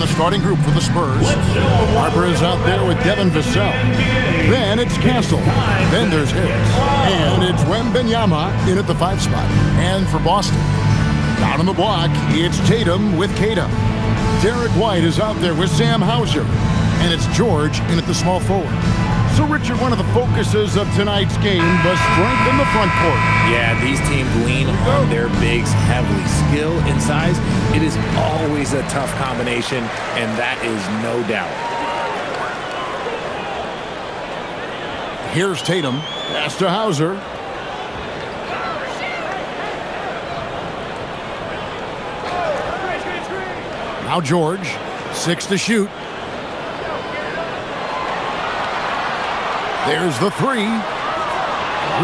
the starting group for the Spurs. Harper is out there with Devin Vassell. Then it's Castle. Then there's Harris. And it's Wembanyama in at the 5 spot. And for Boston, down on the block, it's Tatum with Kata. Derek White is out there with Sam Hauser. And it's George in at the small forward. So, Richard, one of the focuses of tonight's game, the strength in the front court. Yeah, these teams lean on their bigs heavily. Skill and size, it is always a tough combination, and that is no doubt. Here's Tatum. Pass to Hauser. Now George. 6 to shoot. There's the 3.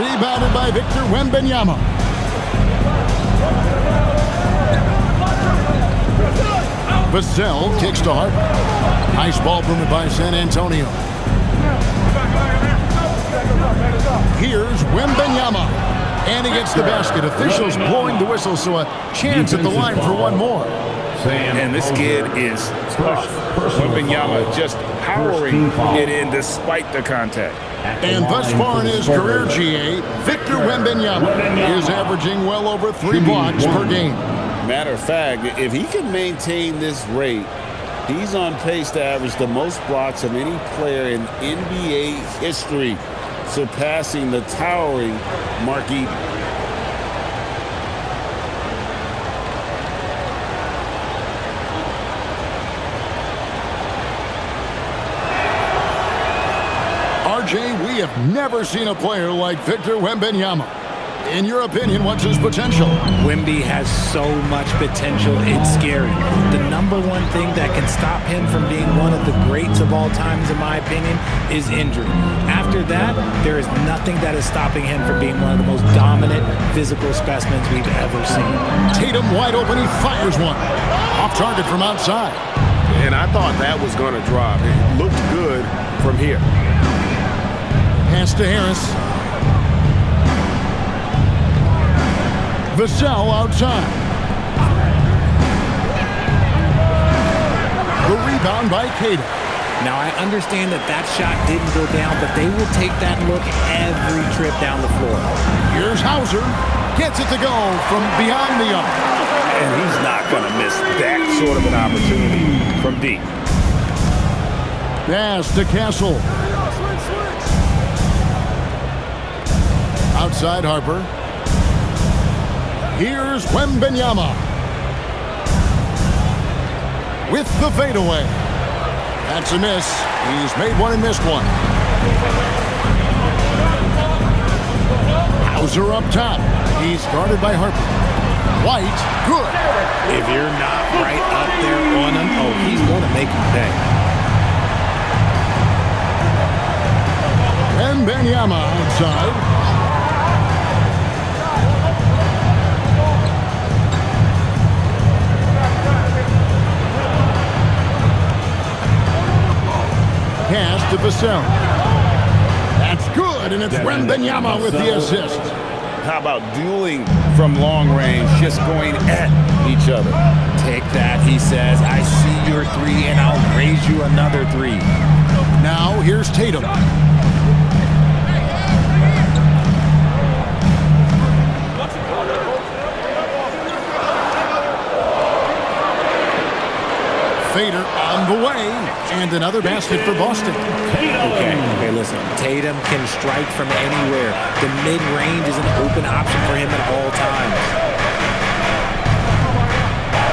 Rebounded by Victor Wembanyama. Vassell kicks to Harper. Nice ball movement by San Antonio. Here's Wembanyama. And he gets the basket. Officials blowing the whistle, so a chance at the line for one more. And this kid is tough. Wembanyama just powering it in despite the contact. And thus far in his career, GA, Victor Wembanyama is averaging well over 3 blocks per game. Matter of fact, if he can maintain this rate, he's on pace to average the most blocks of any player in NBA history, surpassing the towering Mark Eaton. RJ, we have never seen a player like Victor Wembanyama. In your opinion, what's his potential? Wemby has so much potential, it's scary. The number one thing that can stop him from being one of the greats of all times, in my opinion, is injury. After that, there is nothing that is stopping him from being one of the most dominant physical specimens we've ever seen. Tatum wide open, he fires one. Off target from outside. And I thought that was going to drop. It looked good from here. Pass to Harris. Vassell outside. The rebound by Kata. Now, I understand that that shot didn't go down, but they will take that look every trip down the floor. Here's Hauser. Gets it to go from behind the arc. And he's not going to miss that sort of an opportunity from deep. Pass to Castle. Outside Harper. Here's Wembanyama. With the fadeaway. That's a miss. He's made one and missed one. Hauser up top. He's guarded by Harper. White, good. If you're not right up there on him, oh, he's going to make you pay. Wembanyama outside. Pass to Vassell. That's good, and it's Wembanyama with the assist. How about dueling from long range, just going at each other? Take that, he says. I see your 3, and I'll raise you another 3. Now, here's Tatum. Fader on the way, and another basket for Boston. Okay, listen. Tatum can strike from anywhere. The mid-range is an open option for him at all times.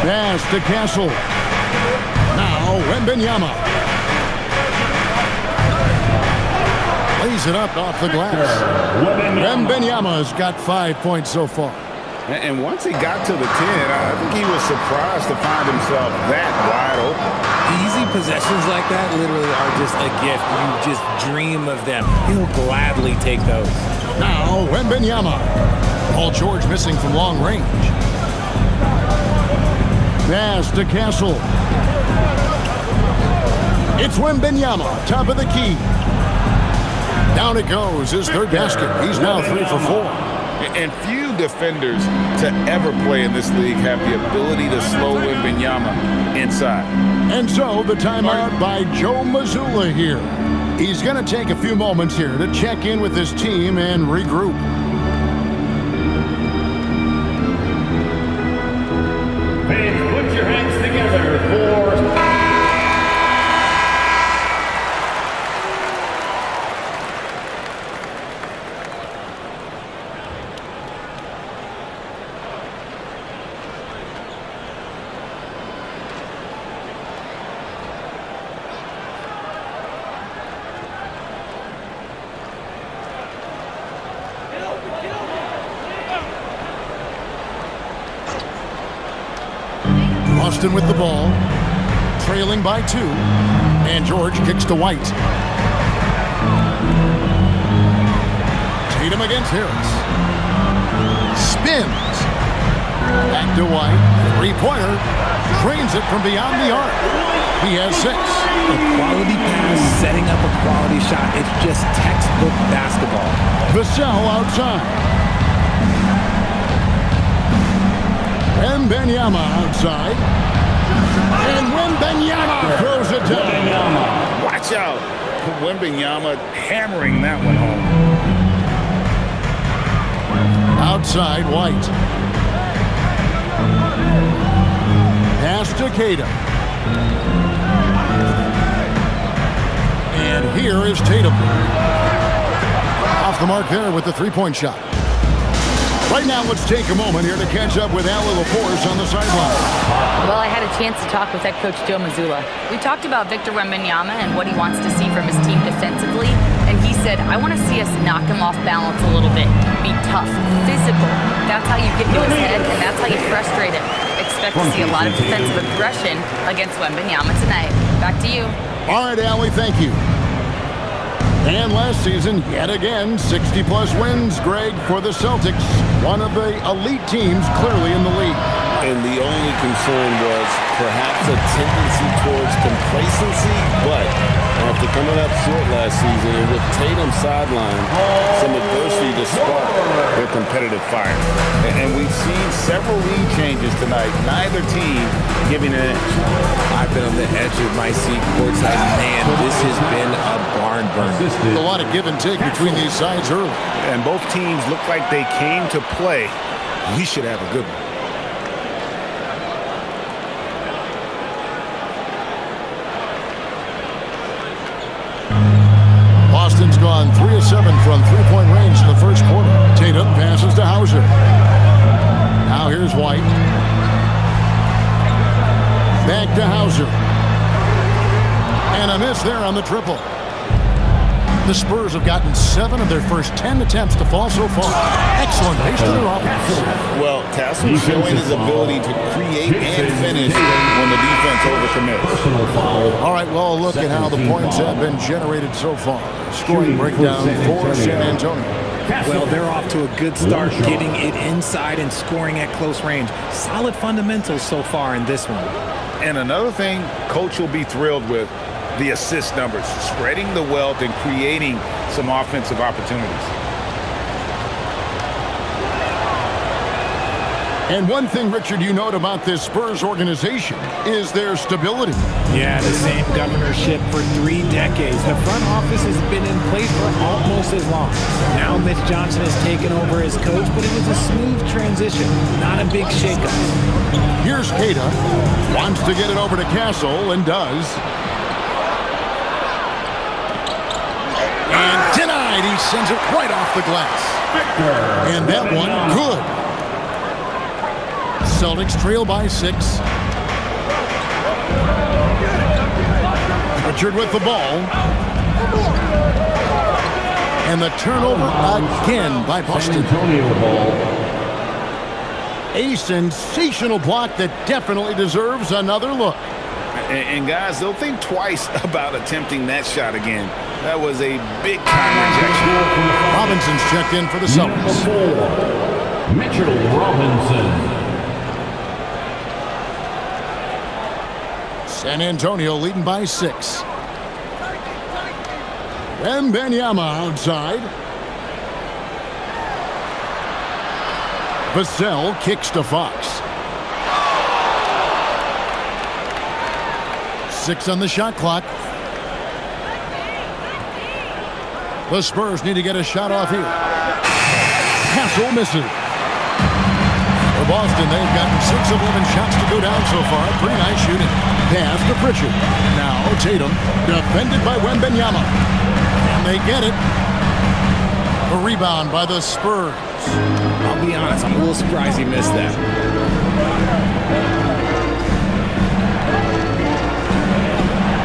Pass to Castle. Now Wembanyama. Lays it up off the glass. Wembanyama's got 5 points so far. And once he got to the 10, I think he was surprised to find himself that wide open. Easy possessions like that literally are just a gift. You just dream of them. He'll gladly take those. Now, Wembanyama. Paul George missing from long range. Pass to Castle. It's Wembanyama, top of the key. Down it goes, his third basket. He's now 3 for 4. And few defenders to ever play in this league have the ability to slow Wembanyama inside. And so the timeout by Joe Mazzulla here. He's going to take a few moments here to check in with his team and regroup. Fans, put your hands together for... Boston with the ball, trailing by 2, and George kicks to White. Tatum against Harris. Spins. Back to White. Three-pointer. Drains it from beyond the arc. He has 6. A quality pass, setting up a quality shot. It's just textbook basketball. Vassell outside. Wembanyama outside. And Wembanyama throws it down. Watch out. Wembanyama hammering that one home. Outside, White. Pass to Tatum. And here is Tatum. Off the mark there with the three-point shot. Right now, let's take a moment here to catch up with Allie LaForce on the sideline. Well, I had a chance to talk with head coach Joe Mazzulla. We talked about Victor Wembanyama and what he wants to see from his team defensively, and he said, I want to see us knock him off balance a little bit, be tough, physical. That's how you get to his head, and that's how you frustrate him. Expect to see a lot of defensive aggression against Wembanyama tonight. Back to you. All right, Allie, thank you. And last season, yet again, 60-plus wins, Greg, for the Celtics. One of the elite teams clearly in the league. And the only concern was perhaps a tendency towards complacency, but after coming up short last season and with Tatum sidelined, some adversity to spark Their competitive fire. And we've seen several lead changes tonight. Neither team giving an edge. I've been on the edge of my seat courtside. Man, this has been a barn burner. A lot of give and take between these sides early. And both teams look like they came to play. We should have a good one. Boston's gone 3 of 7 from three-point range in the first quarter. Tatum passes to Hauser. Now here's White. Back to Hauser. And a miss there on the triple. The Spurs have gotten 7 of their first 10 attempts to fall so far. Excellent pace to their offense. Well, Castle's showing his ability to create and finish when the defense overcommits. All right, well, look at how the points have been generated so far. Scoring breakdown for San Antonio. Well, they're off to a good start, getting it inside and scoring at close range. Solid fundamentals so far in this one. And another thing Coach will be thrilled with, the assist numbers, spreading the wealth and creating some offensive opportunities. And one thing, Richard, you note about this Spurs organization is their stability. Yeah, the same governorship for 3 decades. The front office has been in place for almost as long. Now Mitch Johnson has taken over as coach, but it was a smooth transition, not a big shakeup. Here's Keita. Wants to get it over to Castle and does. And denied. He sends it right off the glass. And that one, good. Celtics trail by 6. Richard with the ball. And the turnover again by Boston. A sensational block that definitely deserves another look. And guys, they'll think twice about attempting that shot again. That was a big time rejection. Robinson's checked in for the Celtics. Mitchell Robinson. San Antonio leading by 6. Wembanyama outside. Vassell kicks to Fox. 6 on the shot clock. The Spurs need to get a shot off here. Castle misses. For Boston, they've gotten 6 of 11 shots to go down so far. Pretty nice shooting. Pass to Pritchard. Now Tatum, defended by Wembanyama. And they get it. A rebound by the Spurs. I'll be honest, I'm a little surprised he missed that.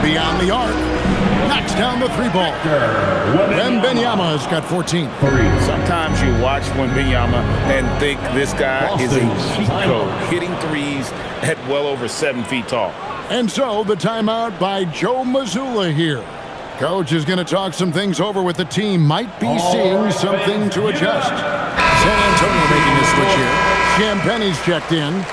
Beyond the arc. Knocks down the 3-ball. Wembanyama's got 14. Sometimes you watch Wembanyama and think this guy is a cheat code, hitting threes at well over 7 feet tall. And so the timeout by Joe Mazzulla here. Coach is going to talk some things over with the team. Might be seeing something to adjust. San Antonio making a switch here. Champagne's checked in.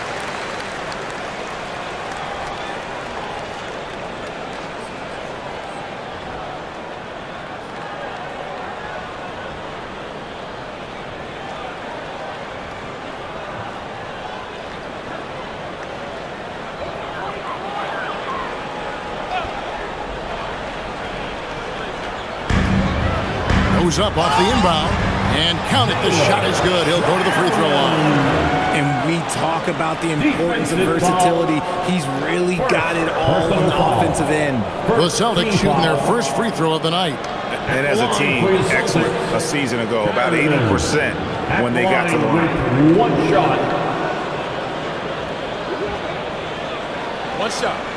Goes up off the inbound. And count it, the shot is good. He'll go to the free throw line. And we talk about the importance of versatility. He's really got it all on the offensive end. The Celtics shooting their first free throw of the night. And as a team, excellent a season ago, about 80% when they got to the line. One shot. One shot.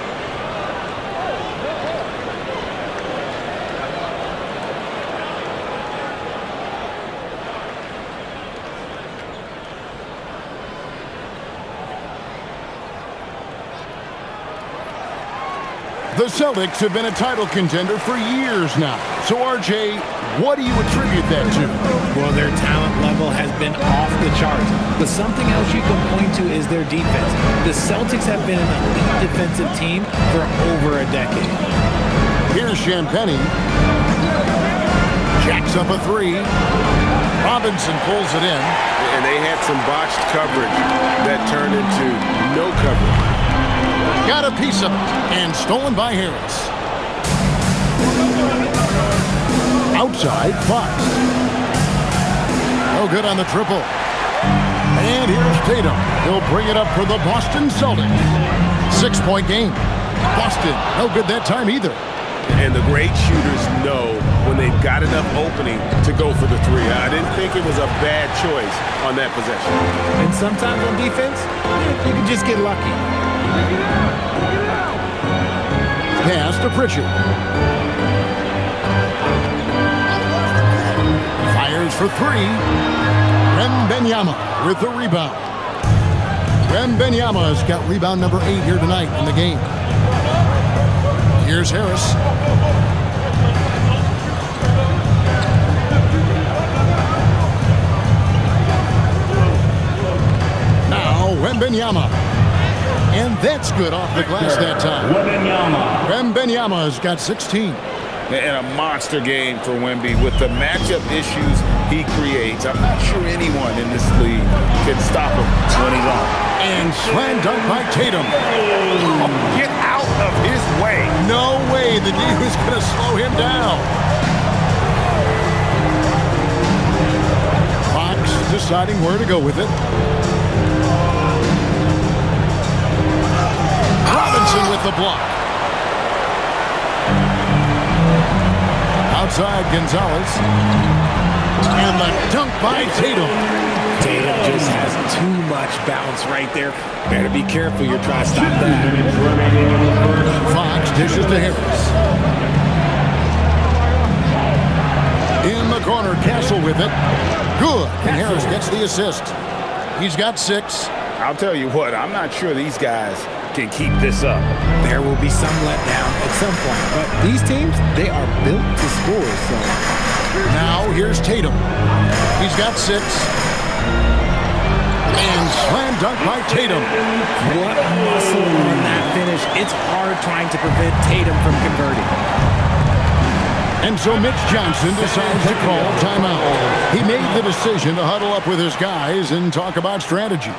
The Celtics have been a title contender for years now. So, RJ, what do you attribute that to? Well, their talent level has been off the charts. But something else you can point to is their defense. The Celtics have been an elite defensive team for over a decade. Here's Champagnie. Jacks up a 3. Robinson pulls it in. And they had some botched coverage that turned into no coverage. Got a piece of it, and stolen by Harris. Outside, Fox. No good on the triple. And here's Tatum. He'll bring it up for the Boston Celtics. 6-point game. Boston, no good that time either. And the great shooters know when they've got enough opening to go for the 3. I didn't think it was a bad choice on that possession. And sometimes on defense, you can just get lucky. Pass to Pritchard. Fires for 3. Wembanyama with the rebound. Wembanyama's got rebound number 8 here tonight in the game. Here's Harris. Now Wembanyama. And that's good off the glass that time. Wembanyama's got 16. And a monster game for Wemby with the matchup issues he creates. I'm not sure anyone in this league can stop him when he's on. And slam dunk by Tatum. Oh, get out of his way. No way the D was going to slow him down. Fox deciding where to go with it. Robinson with the block. Outside Gonzalez. And the dunk by Tatum. Tatum just has too much bounce right there. Better be careful, you're trying to stop that. Fox dishes to Harris. In the corner, Castle with it. Good. And Harris gets the assist. He's got 6. I'll tell you what, I'm not sure these guys can keep this up. There will be some letdown at some point, but these teams, they are built to score. So now here's Tatum. He's got 6. And slam dunk by Tatum. What muscle on that finish. It's hard trying to prevent Tatum from converting. And so Mitch Johnson decides to call timeout. He made the decision to huddle up with his guys and talk about strategy.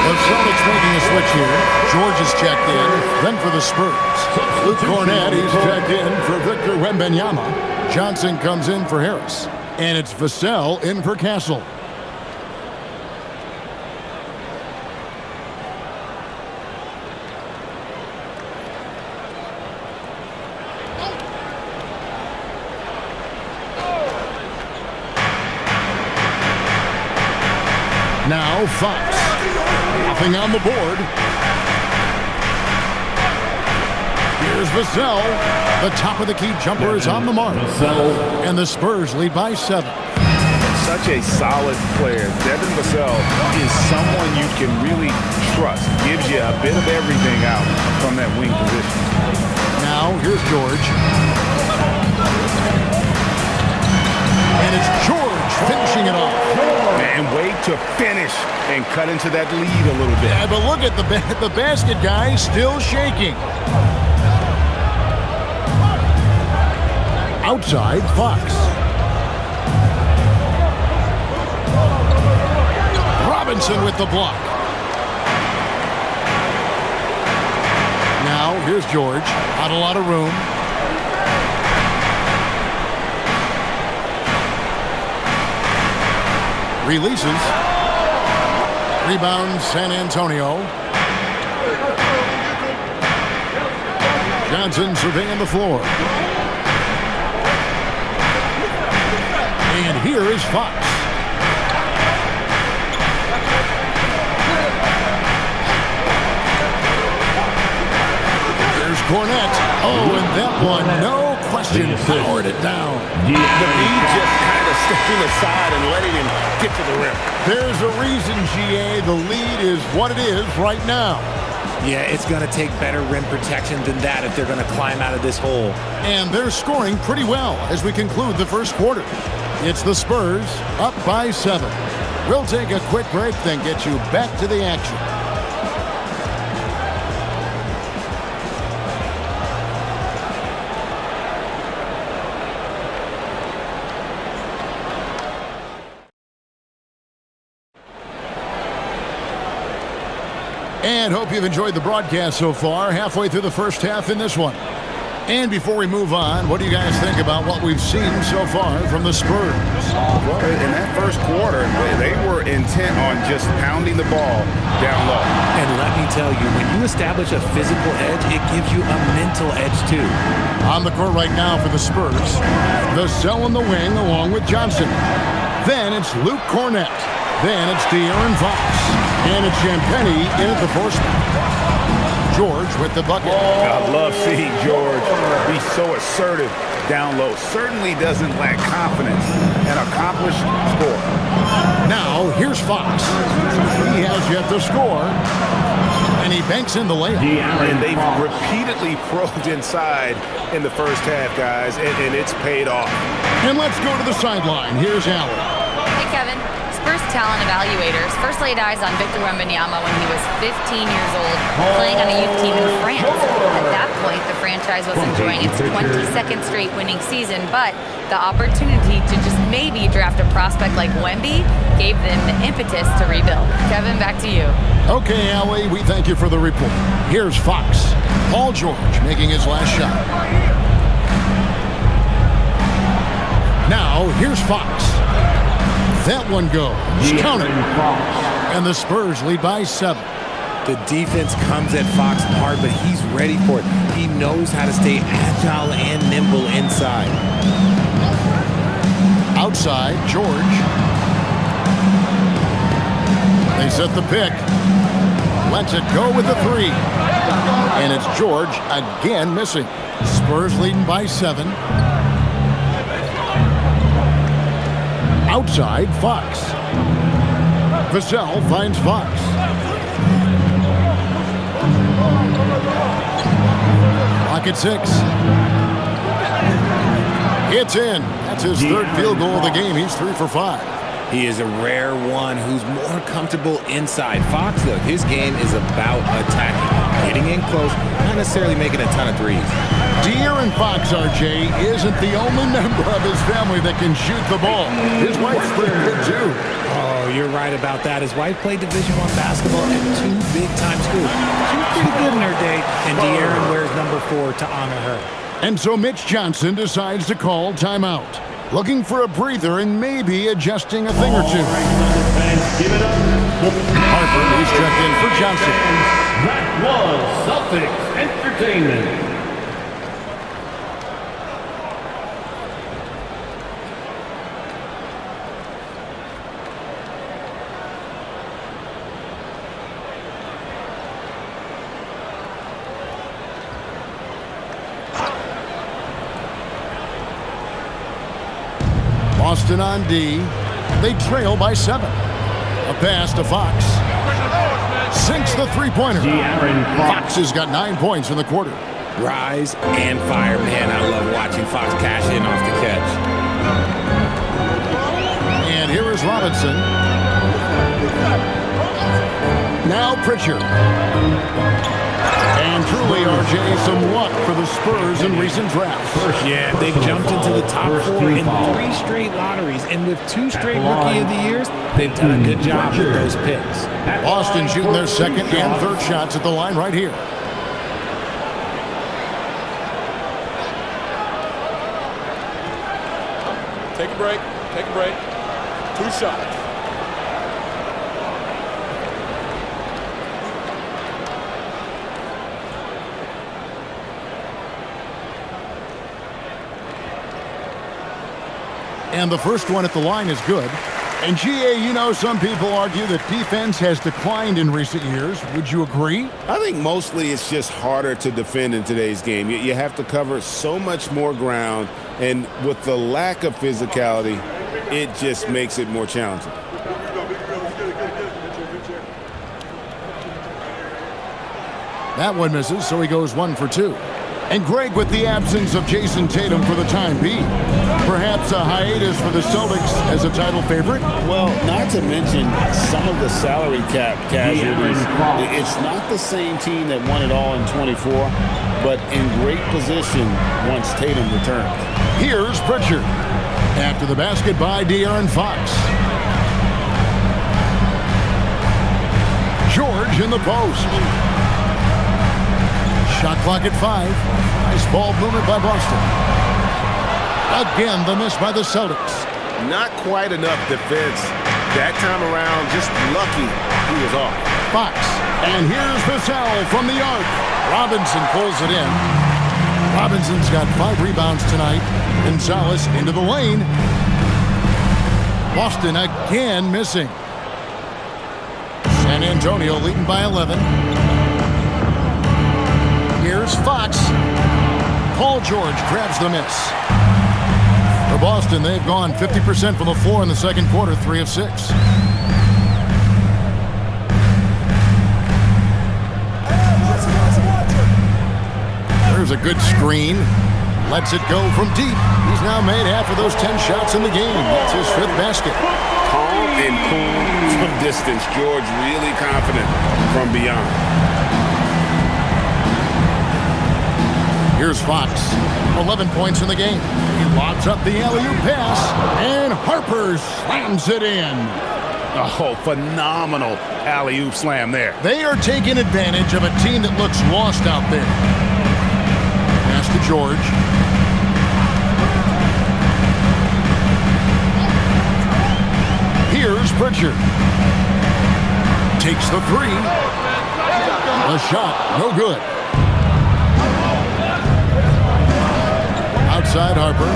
The Celtics switch here. George is checked in. Then for the Spurs, Luke Cornett, he's checked in for Victor Wembanyama. Johnson comes in for Harris. And it's Vassell in for Castle. Now Fox. Nothing on the board. Here's Vassell. The top of the key jumper is on the mark. And the Spurs lead by 7. Such a solid player. Devin Vassell is someone you can really trust. Gives you a bit of everything out from that wing position. Now here's George. And it's George finishing it off. And wait to finish and cut into that lead a little bit. Yeah, but look at the basket guy still shaking. Outside, Fox. Robinson with the block. Now, here's George. Not a lot of room. Releases. Rebound, San Antonio. Johnson surveying the floor. And here is Fox. Here's Cornett. Oh, and that one, no question, powered it down. The lead just kind of stepping aside and letting him get to the rim. There's a reason, GA, the lead is what it is right now. Yeah, it's going to take better rim protection than that if they're going to climb out of this hole. And they're scoring pretty well as we conclude the first quarter. It's the Spurs up by 7. We'll take a quick break, then get you back to the action. And hope you've enjoyed the broadcast so far, halfway through the first half in this one. And before we move on, what do you guys think about what we've seen so far from the Spurs? Well, in that first quarter, they were intent on just pounding the ball down low. And let me tell you, when you establish a physical edge, it gives you a mental edge too. On the court right now for the Spurs, Vassell in the wing along with Johnson. Then it's Luke Cornett. Then it's De'Aaron Fox. And it's Champagnie in at the fourth spot. George with the bucket. I love seeing George be so assertive down low. Certainly doesn't lack confidence. An accomplished scorer. Now, here's Fox. He has yet to score. And he banks in the layup. And they've repeatedly probed inside in the first half, guys, and it's paid off. And let's go to the sideline. Here's Allen. Hey, Kevin. Spurs talent evaluators first laid eyes on Victor Wembanyama when he was 15 years old, playing on a youth team in France. At that point, the franchise was enjoying its 22nd straight winning season, but the opportunity to just maybe draft a prospect like Wemby gave them the impetus to rebuild. Kevin, back to you. Okay, Allie, we thank you for the report. Here's Fox. Paul George making his last shot. Now, here's Fox. That one goes. Counted. And the Spurs lead by 7. The defense comes at Fox hard, but he's ready for it. He knows how to stay agile and nimble inside. Outside, George. They set the pick. Lets it go with the 3. And it's George again missing. Spurs leading by 7. Outside, Fox. Vassell finds Fox. Clock at 6. It's in. That's his third field goal of the game. He's 3 for 5. He is a rare one who's more comfortable inside. Fox, look, his game is about attacking, getting in close, not necessarily making a ton of threes. De'Aaron Fox, RJ, isn't the only member of his family that can shoot the ball. His wife's pretty good, too. Oh, you're right about that. His wife played Division I basketball at 2 big-time schools. and De'Aaron wears number 4 to honor her. And so Mitch Johnson decides to call timeout, looking for a breather and maybe adjusting a thing or two. Harper is checked in for Johnson. That was Celtics Entertainment. Boston on D. They trail by 7. A pass to Fox. Sinks the three-pointer. Fox has got 9 points in the quarter. Rise and fire. Man, I love watching Fox cash in off the catch. And here is Robinson. Now Pritchard. And truly, RJ, some luck for the Spurs in recent drafts. Yeah, they've jumped into the top 4 in 3 straight lotteries, and with 2 straight Rookie of the Years, they've done a good job with those picks. Boston shooting their second and third shots at the line right here. Take a break. Take a break. 2 shots. And the first one at the line is good. And GA, you know, some people argue that defense has declined in recent years. Would you agree? I think mostly it's just harder to defend in today's game. You have to cover so much more ground, and with the lack of physicality, it just makes it more challenging. That one misses, so he goes 1 for 2. And Greg with the absence of Jason Tatum for the time being. Perhaps a hiatus for the Celtics as a title favorite? Well, not to mention some of the salary cap casualties. It's not the same team that won it all in 24, but in great position once Tatum returns. Here's Pritchard. After the basket by De'Aaron Fox. George in the post. Shot clock at 5. Nice ball movement by Boston. Again, the miss by the Celtics. Not quite enough defense that time around. Just lucky he was off. Fox. And here's Vassell from the arc. Robinson pulls it in. Robinson's got 5 rebounds tonight. Gonzalez into the lane. Boston again missing. San Antonio leading by 11. Here's Fox. Paul George grabs the miss. For Boston, they've gone 50% from the floor in the second quarter, 3 of 6. There's a good screen. Lets it go from deep. He's now made half of those 10 shots in the game. That's his 5th basket. Calm and cool from distance. George really confident from beyond. Here's Fox, 11 points in the game. He lobs up the alley-oop pass, and Harper slams it in. Oh, phenomenal alley-oop slam there. They are taking advantage of a team that looks lost out there. Pass to George. Here's Pritchard. Takes the 3. The shot, no good. Outside Harper.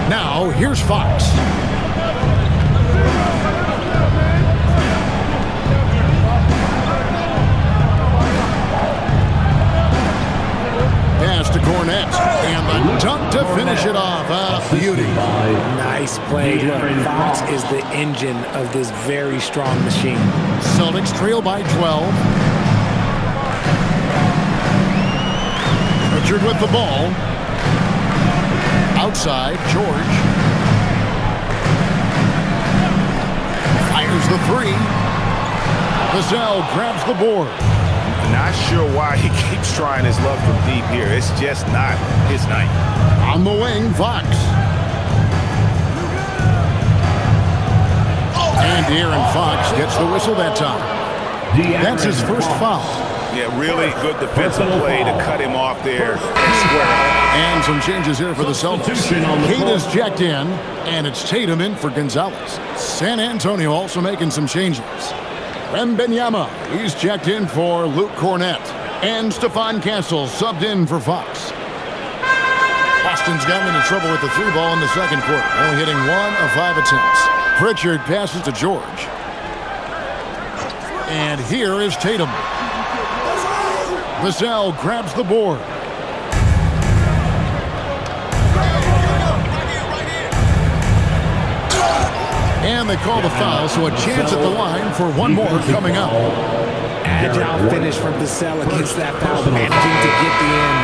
Now, here's Fox. Pass to Cornette. And the dunk to finish it off. Beauty. Nice play. Look, Fox is the engine of this very strong machine. Celtics trail by 12. Pritchard with the ball. Outside, George. Fires the 3. Vassell grabs the board. Not sure why he keeps trying his luck from deep here. It's just not his night. On the wing, Fox. And De'Aaron Fox gets the whistle that time. That's his first foul. Yeah, really good defensive play to cut him off there and square. And some changes here for the Celtics. Kate is checked in, and it's Tatum in for Gonzalez. San Antonio also making some changes. Wembanyama, he's checked in for Luke Cornett. And Stephon Castle subbed in for Fox. Boston's gotten into trouble with the 3-ball in the second quarter, only hitting 1 of 5 attempts. Pritchard passes to George. And here is Tatum. Vassell grabs the board. And they call the foul, so a chance at the line for one more coming up. Agile finish from Vassell against that foul, managing to get the end.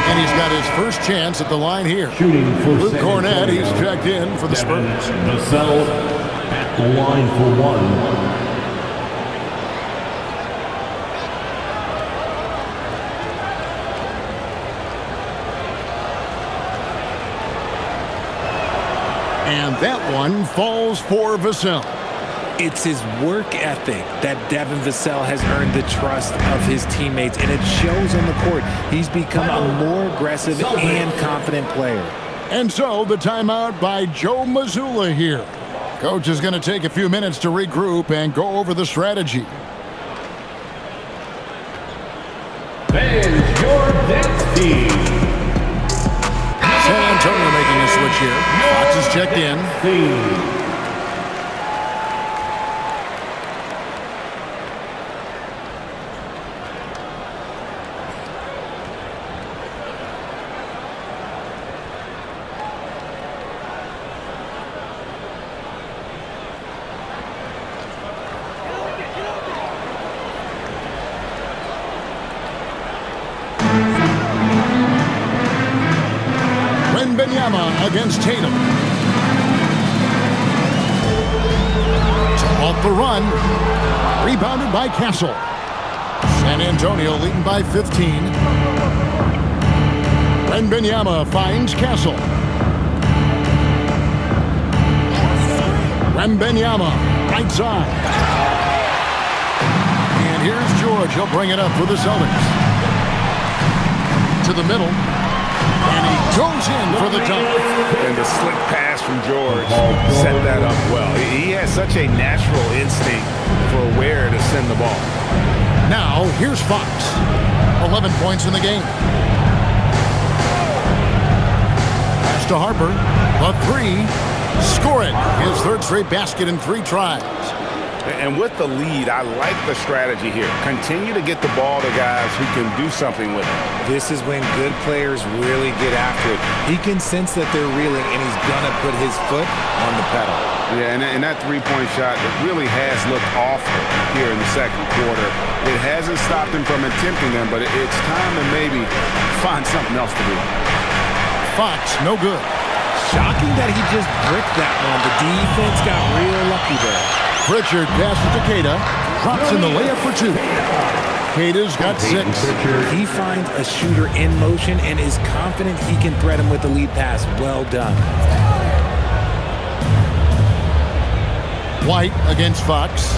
And he's got his first chance at the line here. Luke Cornett, he's checked in for the Spurs. Vassell at the line for one. And that one falls for Vassell. It's his work ethic that Devin Vassell has earned the trust of his teammates, and it shows on the court. He's become a more aggressive and confident player. And so the timeout by Joe Mazzulla here. Coach is going to take a few minutes to regroup and go over the strategy. Fans, your dance team. San Antonio making a switch here. Fox is checked in. Wembanyama against Tatum. Off the run. Rebounded by Castle. San Antonio leading by 15. Wembanyama finds Castle. Wembanyama, right side. And here's George. He'll bring it up for the Celtics. To the middle. And he goes in for the dunk. And the slick pass from George set that up well. He has such a natural instinct for where to send the ball. Now, here's Fox. 11 points in the game. Pass to Harper. A three. Score it. His third straight basket in 3 tries. And with the lead, I like the strategy here. Continue to get the ball to guys who can do something with it. This is when good players really get after it. He can sense that they're reeling, and he's going to put his foot on the pedal. Yeah, and that three-point shot, it really has looked awful here in the second quarter. It hasn't stopped him from attempting them, but it's time to maybe find something else to do. Fox, no good. Shocking that he just bricked that one. The defense got real lucky there. Pritchard passes to Queta. Drops in the layup for 2. Queta's got 6. He finds a shooter in motion and is confident he can thread him with the lead pass. Well done. White against Fox.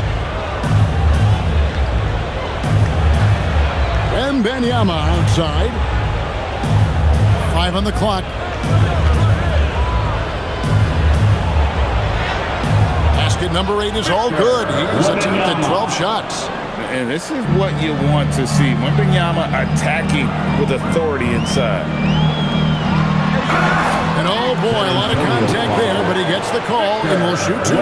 Wembanyama outside. 5 on the clock. Basket number 8 is all good. He's attempted 12 shots. And this is what you want to see. Wembanyama attacking with authority inside. And oh boy, a lot of contact there, but he gets the call and will shoot 2.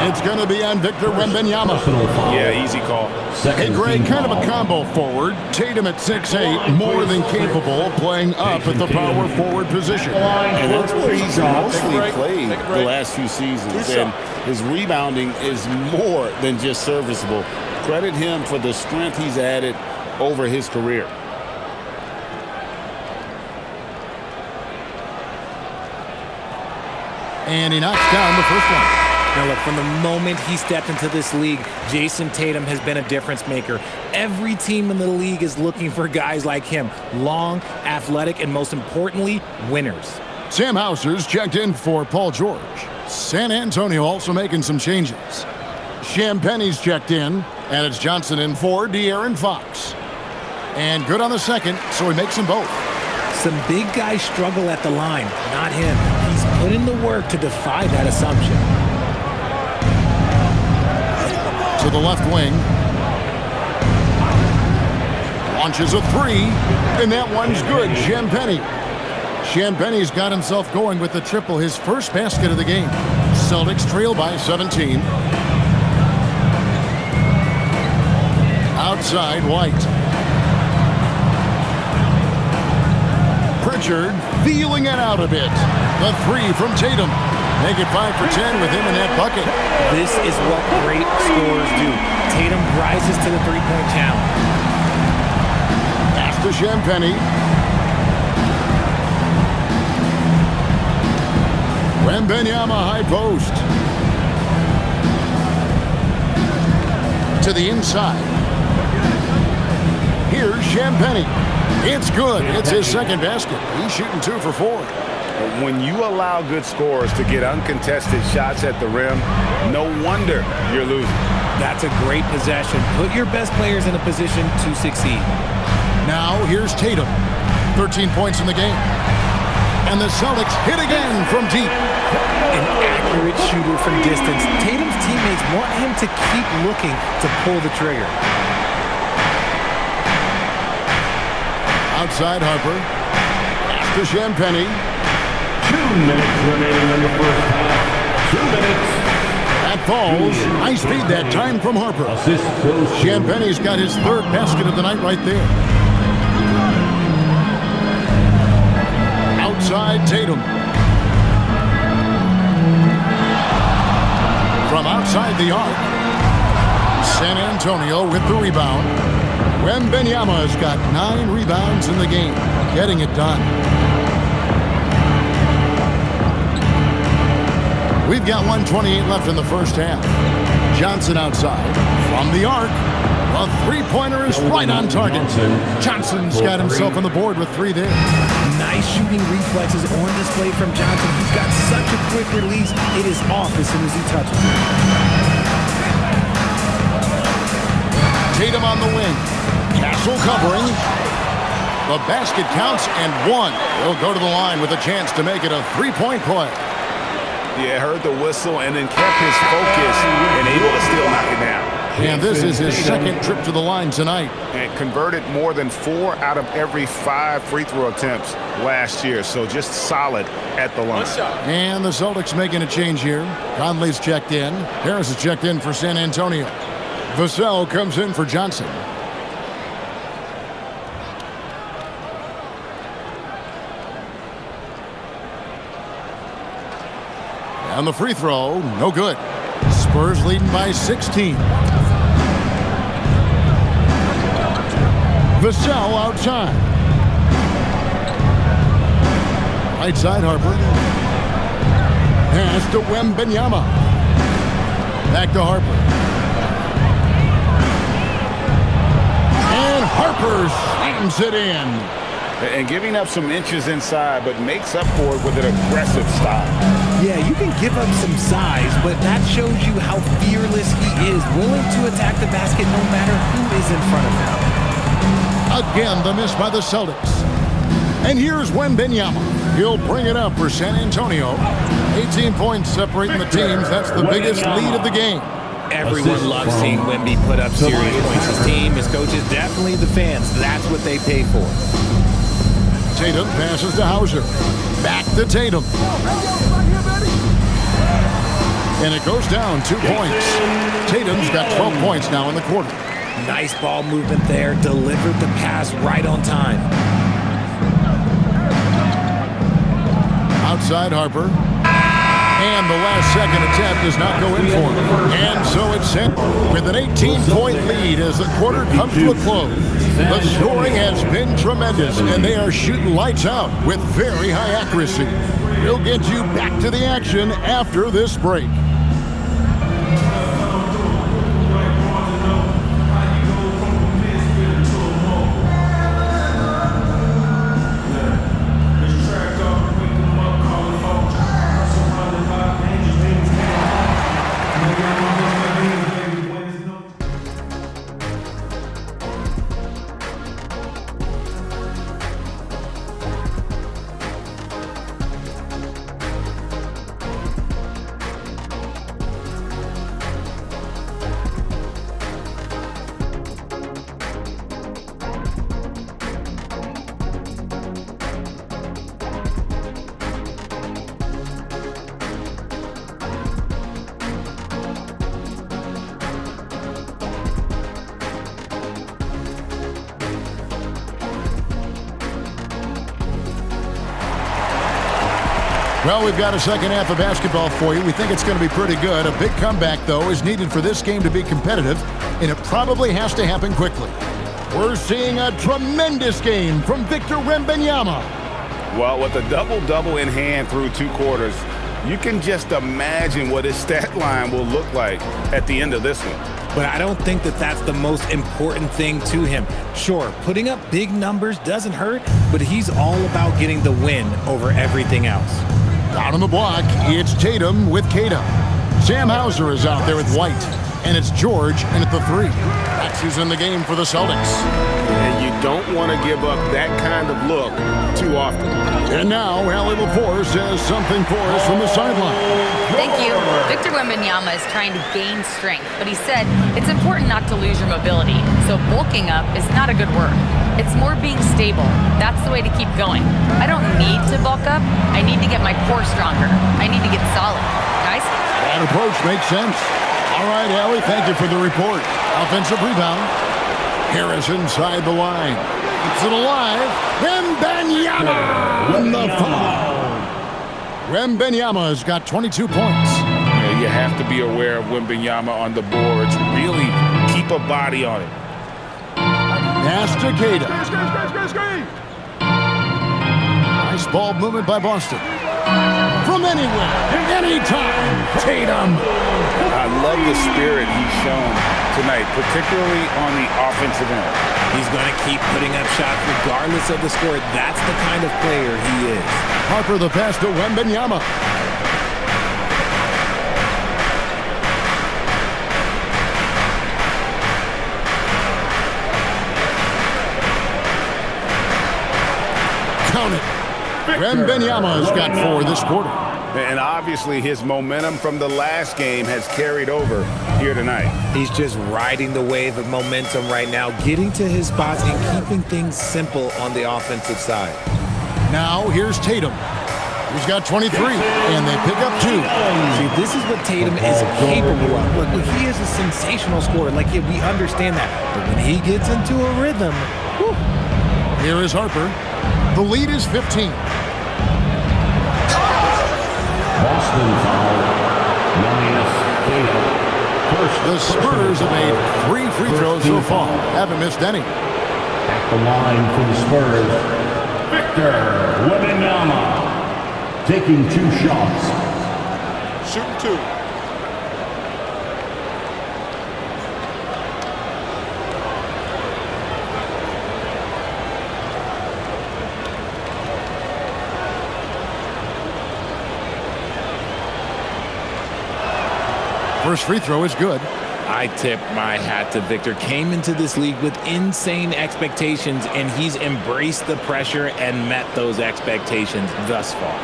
It's going to be on Victor Wembanyama. Yeah, easy call. Hey, Greg, kind of a combo forward. Tatum at 6'8", more than capable, playing up at the power forward position. And that's where he's mostly played the last few seasons. And his rebounding is more than just serviceable. Credit him for the strength he's added over his career. And he knocks down the first one. Now look, from the moment he stepped into this league, Jason Tatum has been a difference maker. Every team in the league is looking for guys like him. Long, athletic, and most importantly, winners. Sam Hauser's checked in for Paul George. San Antonio also making some changes. Champagne's checked in, and it's Johnson in for De'Aaron Fox. And good on the second, so he makes them both. Some big guys struggle at the line, not him. He's put in the work to defy that assumption. To the left wing. Launches a three, and that one's good. Champagne's got himself going with the triple, his first basket of the game. Celtics trail by 17. Outside, White. Pritchard feeling it out a bit. The three from Tatum. Make it 5 for 10 with him in that bucket. This is what great scorers do. Tatum rises to the three-point challenge. Pass to Champagne. Wembanyama high post. To the inside. Here's Champagne. It's good. It's his second basket. He's shooting 2 for 4. When you allow good scorers to get uncontested shots at the rim, no wonder you're losing. That's a great possession. Put your best players in a position to succeed. Now here's Tatum. 13 points in the game. And the Celtics hit again from deep. An accurate shooter from distance. Tatum's teammates want him to keep looking to pull the trigger. Outside Harper. Pass to Champagne. 2 minutes remaining in the first half. 2 minutes. That falls. High speed that time from Harper. Champagne's got his third basket of the night right there. Outside Tatum. From outside the arc. San Antonio with the rebound. Wembanyama's got 9 rebounds in the game. Getting it done. We've got 1:28 left in the first half. Johnson outside. From the arc. A three-pointer is right on target. Johnson's got himself on the board with 3 there. Nice shooting reflexes on display from Johnson. He's got such a quick release. It is off as soon as he touches it. Tatum on the wing. Castle covering. The basket counts and 1. He'll go to the line with a chance to make it a 3-point play. Yeah, heard the whistle and then kept his focus and able to still knock it down. And this is his second trip to the line tonight. And converted more than 4 out of every 5 free throw attempts last year. So just solid at the line. And the Celtics making a change here. Conley's checked in. Harris is checked in for San Antonio. Vassell comes in for Johnson. And the free throw, no good. Spurs leading by 16. Vassell outside. Right side Harper. Pass to Wembanyama. Back to Harper. And Harper slams it in. And giving up some inches inside, but makes up for it with an aggressive style. Yeah, you can give up some size, but that shows you how fearless he is, willing to attack the basket no matter who is in front of him. Again, the miss by the Celtics. And here's Wembanyama. He'll bring it up for San Antonio. 18 points separating the teams. That's the biggest lead of the game. Everyone loves seeing Wemby put up serious points. His team, his coaches, definitely the fans. That's what they pay for. Tatum passes to Hauser. Back to Tatum. And it goes down 2 points. Tatum's got 12 points now in the quarter. Nice ball movement there. Delivered the pass right on time. Outside Harper. And the last second attempt does not go in for him. And so it's sent with an 18-point lead as the quarter comes to a close. The scoring has been tremendous, and they are shooting lights out with very high accuracy. We'll get you back to the action after this break. Well, we've got a second half of basketball for you. We think it's going to be pretty good. A big comeback, though, is needed for this game to be competitive, and it probably has to happen quickly. We're seeing a tremendous game from Victor Wembanyama. Well, with a double-double in hand through 2 quarters, you can just imagine what his stat line will look like at the end of this one. But I don't think that that's the most important thing to him. Sure, putting up big numbers doesn't hurt, but he's all about getting the win over everything else. Down on the block, it's Tatum with Cato. Sam Hauser is out there with White, and it's George in at the 3. That's who's in the game for the Celtics. And you don't want to give up that kind of look too often. And now, Allie LaForce says something for us from the sideline. Thank you. Victor Wembanyama is trying to gain strength, but he said it's important not to lose your mobility. So bulking up is not a good word. It's more being stable. That's the way to keep going. I don't need to bulk up. I need to get my core stronger. I need to get solid. Guys? That approach makes sense. All right, Allie, thank you for the report. Offensive rebound. Harris inside the line. It's it alive. Wembanyama on the foul. Wembanyama's got 22 points. Yeah, you have to be aware of Wembanyama on the boards. Really keep a body on it. Pass to Cato. Nice ball movement by Boston. From anywhere, anytime, Tatum. I love the spirit he's shown tonight, particularly on the offensive end. He's going to keep putting up shots regardless of the score. That's the kind of player he is. Harper the pass to Wembanyama. Count it. Wembanyama's got 4 this quarter. And obviously his momentum from the last game has carried over here tonight. He's just riding the wave of momentum right now, getting to his spots and keeping things simple on the offensive side. Now here's Tatum. He's got 23, and they pick up 2. See, this is what Tatum is capable of. Look, he is a sensational scorer. Like, yeah, we understand that. But when he gets into a rhythm, whew. Here is Harper. The lead is 15. Boston foul. The Spurs have made 3 free throws so far. Haven't missed any. At the line for the Spurs, Victor Wembanyama taking 2 shots. Shooting 2. First free throw is good. I tip my hat to Victor. Came into this league with insane expectations, and he's embraced the pressure and met those expectations thus far.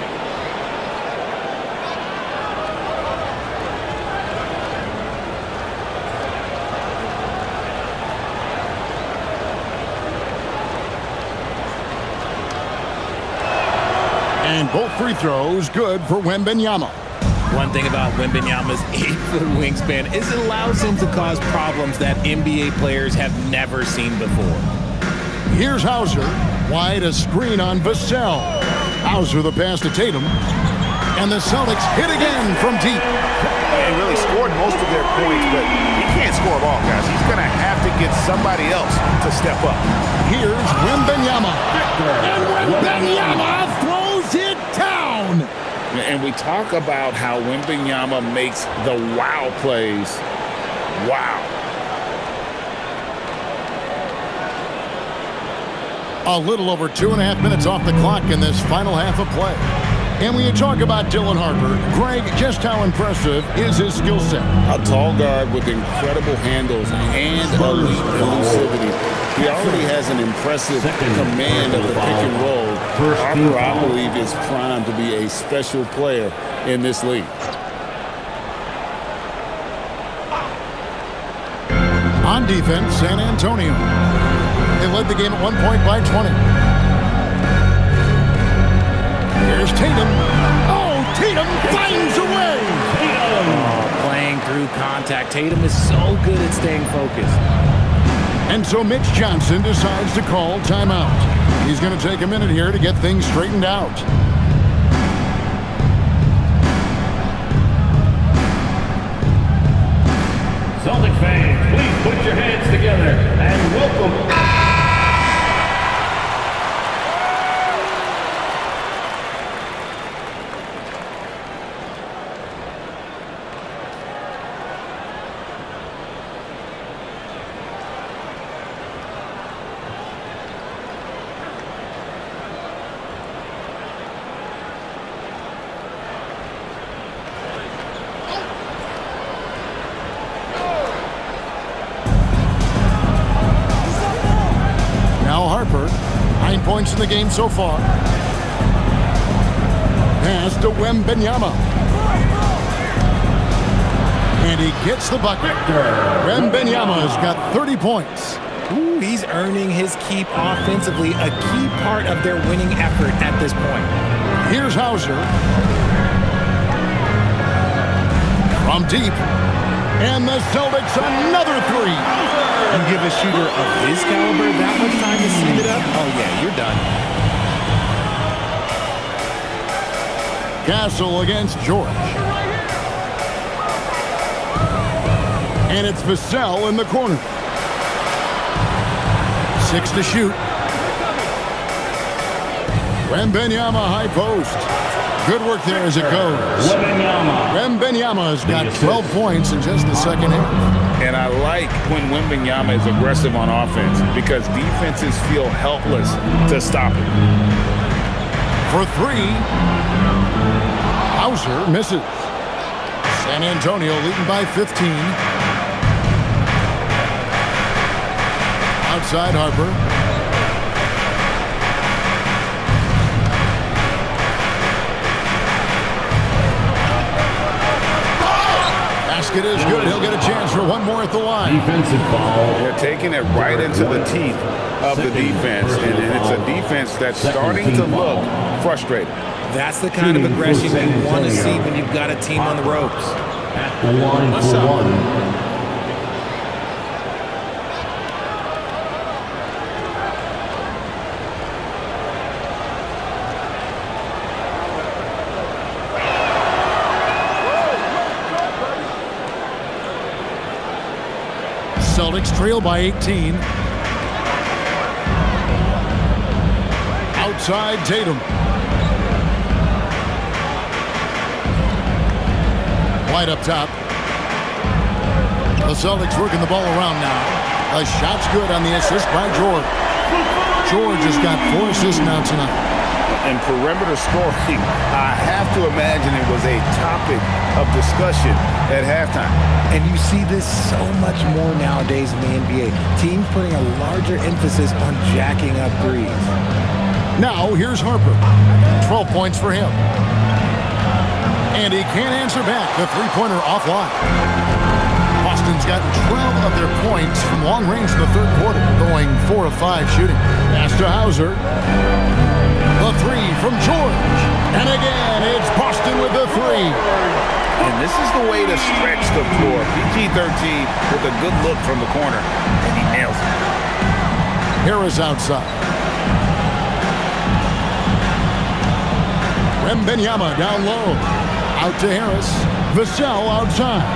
And both free throws good for Wembanyama. One thing about Wembanyama's 8-foot wingspan is it allows him to cause problems that NBA players have never seen before. Here's Hauser. Wide a screen on Vassell. Hauser the pass to Tatum. And the Celtics hit again from deep. They really scored most of their points, but he can't score them all, guys. He's going to have to get somebody else to step up. Here's Wembanyama. And Wembanyama throws it down. And we talk about how Wembanyama makes the wow plays. Wow. A little over 2.5 minutes off the clock in this final half of play. And when you talk about Dylan Harper, Greg, just how impressive is his skill set? A tall guard with incredible handles and elite elusivity. He already has an impressive command of the pick and roll. Harper, I believe, is primed to be a special player in this league. On defense, San Antonio. They led the game at 1 point by 20. Here's Tatum. Oh, Tatum finds a way. Playing through contact. Tatum is so good at staying focused. And so Mitch Johnson decides to call timeout. He's going to take a minute here to get things straightened out. Celtic fans, please put your hands together and welcome. Harper, 9 points in the game so far. Pass to Wembanyama. And he gets the bucket. Wembanyama's got 30 points. Ooh, he's earning his keep offensively, a key part of their winning effort at this point. Here's Hauser. From deep. And the Celtics another three. You give a shooter of his caliber that much time to send it up? Oh, yeah, you're done. Castle against George. And it's Vassell in the corner. 6 to shoot. Wembanyama high post. Good work there as it goes. Wembanyama's got 12 points in just the second half. And I like when Wembanyama is aggressive on offense because defenses feel helpless to stop him. For three, Hauser misses. San Antonio leading by 15. Outside Harper. Basket is good. He'll get a chance for one more at the line. Defensive foul. They're taking it right into the teeth of the defense, and it's a defense that's starting to look frustrated. That's the kind of aggression you want to see when you've got a team on the ropes. At the line for one. Celtics trail by 18. Outside Tatum. White up top. The Celtics working the ball around now. A shot's good on the assist by George. George has got 4 assists now tonight. And perimeter scoring, I have to imagine it was a topic of discussion at halftime. And you see this so much more nowadays in the NBA. Teams putting a larger emphasis on jacking up threes. Now here's Harper. 12 points for him. And he can't answer back. The three-pointer offline. Boston's gotten 12 of their points from long range in the third quarter, going 4 of 5 shooting. Pass to Hauser. The three from George. And again, it's Boston with the three. And this is the way to stretch the floor. PG-13 with a good look from the corner. And he nails it. Harris outside. Wembanyama down low. Out to Harris. Vassell outside.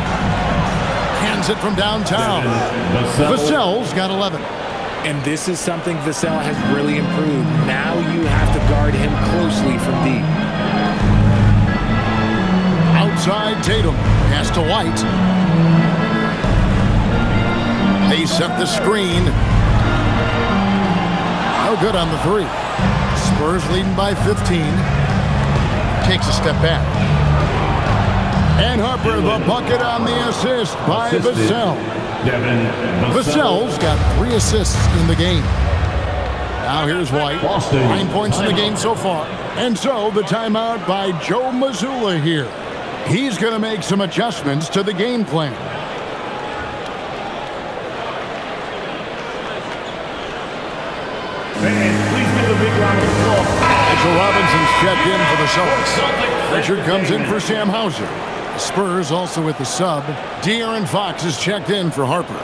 Hands it from downtown. Vassell's got 11. And this is something Vassell has really improved. Now you have to guard him closely from deep. Outside Tatum. Pass to White. They set the screen. No good on the three. Spurs leading by 15. Takes a step back. And Harper, the bucket on the assist by Vassell. Vassell's got 3 assists in the game. Now here's White. 9 points in the game so far. And so the timeout by Joe Mazzulla here. He's going to make some adjustments to the game plan. Fans, please give a big round of applause. Mitchell Robinson's checked in for the Celtics. Richard comes in for Sam Hauser. The Spurs also with the sub. De'Aaron Fox is checked in for Harper.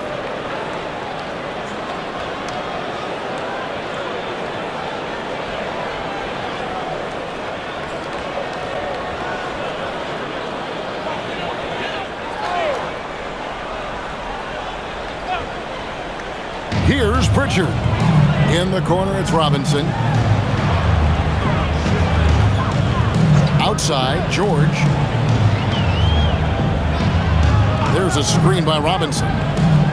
Pritchard. In the corner, it's Robinson. Outside, George. There's a screen by Robinson.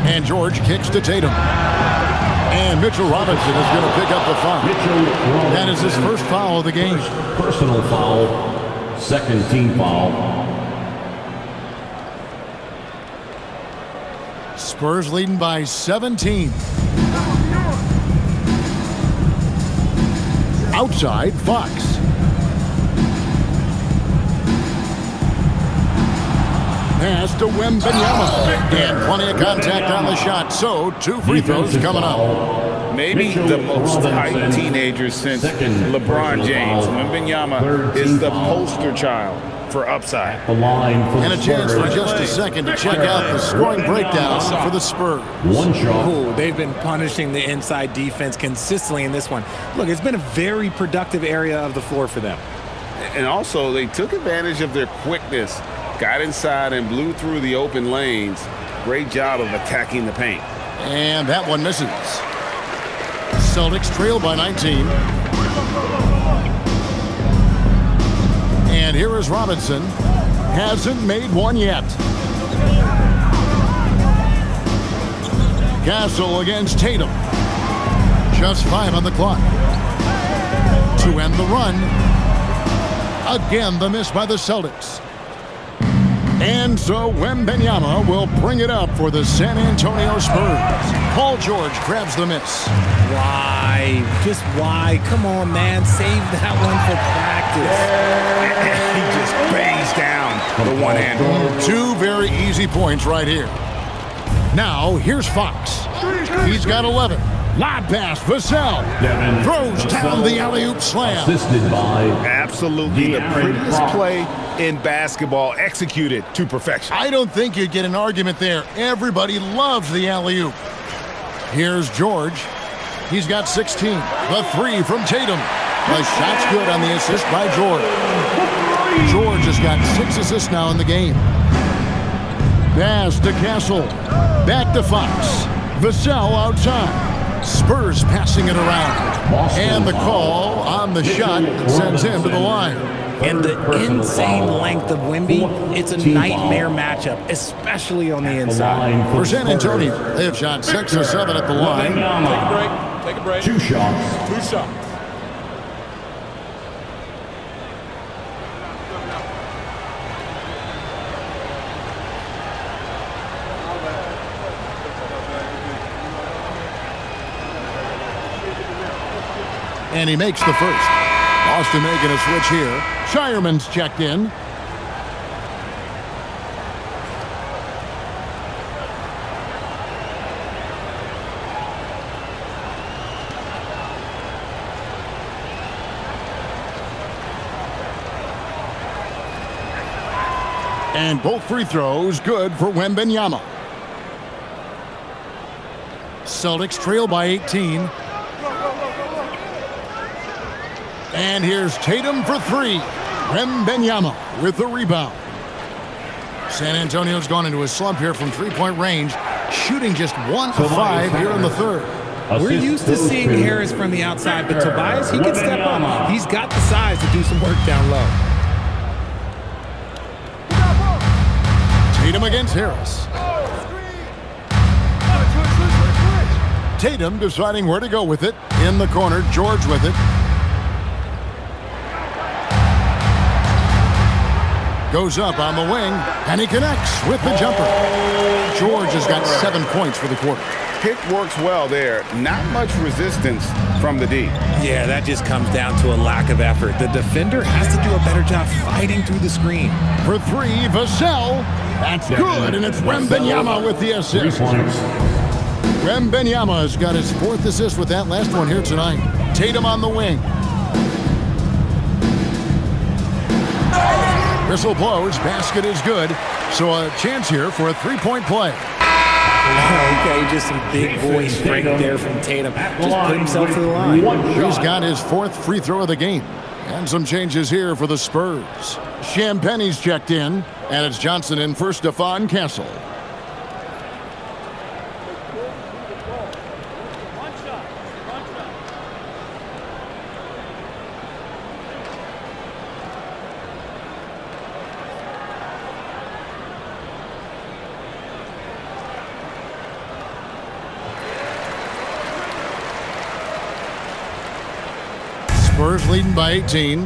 And George kicks to Tatum. And Mitchell Robinson is going to pick up the foul. That is his first foul of the game. Personal foul. Second team foul. Spurs leading by 17. Outside, Fox. Pass to Wembanyama. And plenty of contact on the shot. So, 2 free throws coming up. Maybe the most hyped teenager since LeBron James. Wembanyama is the poster child for upside. The line for And a chance for just a second to check out the scoring breakdown for the Spurs. One shot. Ooh, they've been punishing the inside defense consistently in this one. Look, it's been a very productive area of the floor for them. And also, they took advantage of their quickness, got inside and blew through the open lanes. Great job of attacking the paint. And that one misses. Celtics trail by 19. And here is Robinson. Hasn't made one yet. Castle against Tatum. Just 5 on the clock. To end the run. Again, the miss by the Celtics. And so Wembanyama will bring it up for the San Antonio Spurs. Paul George grabs the miss. Why? Just why? Come on, man. Save that one for practice. He just bangs down the one-hander. 2 very easy points right here. Now, here's Fox. He's got 11. Lob pass, Vassell. Throws down the alley-oop slam. Assisted by Absolutely the prettiest play in basketball, executed to perfection. I don't think you'd get an argument there. Everybody loves the alley-oop. Here's George. He's got 16. The 3 from Tatum. The shot's good on the assist by George. George has got 6 assists now in the game. Pass to Castle. Back to Fox. Vassell outside. Spurs passing it around. And the call on the shot sends him to the line. And the insane length of Wemby, it's a nightmare matchup, especially on the inside. For San Antonio, they've shot 6 or 7 at the line. Take a break. 2 shots. 2 shots. And he makes the first. Boston making a switch here. Shireman's checked in. And both free throws good for Wembanyama. Celtics trail by 18. And here's Tatum for 3. Wembanyama with the rebound. San Antonio's gone into a slump here from 3-point range, shooting just 1 of 5 here in the third. We're used to seeing Harris from the outside, but Tobias, he can step up. He's got the size to do some work down low. Tatum against Harris. Tatum deciding where to go with it. In the corner, George with it. Goes up on the wing, and he connects with the jumper. George has got 7 points for the quarter. Pick works well there. Not much resistance from the D. Yeah, that just comes down to a lack of effort. The defender has to do a better job fighting through the screen. For 3, Vassell. That's good, and it's Wembanyama with the assist. 3 points. Wembanyama has got his 4th assist with that last one here tonight. Tatum on the wing. Whistle blows, basket is good. So a chance here for a 3-point play. Okay, just some big boy strength there from Tatum. Just put himself to the line. He's got his 4th free throw of the game. And some changes here for the Spurs. Champagne's checked in, and it's Johnson in for Stephon Castle. Spurs leading by 18.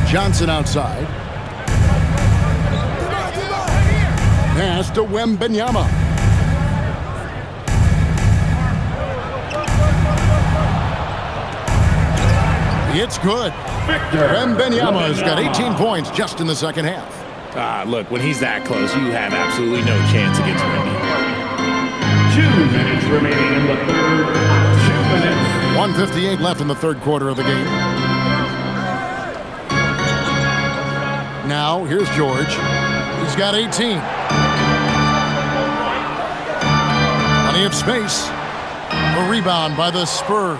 Johnson outside. Pass to Wembanyama. It's good. Wembanyama's got 18 points just in the second half. Look, when he's that close, you have absolutely no chance against Wemby. 2 minutes remaining in the third. 2 minutes. 1:58 left in the third quarter of the game. Now, here's George. He's got 18. Plenty of space. A rebound by the Spurs.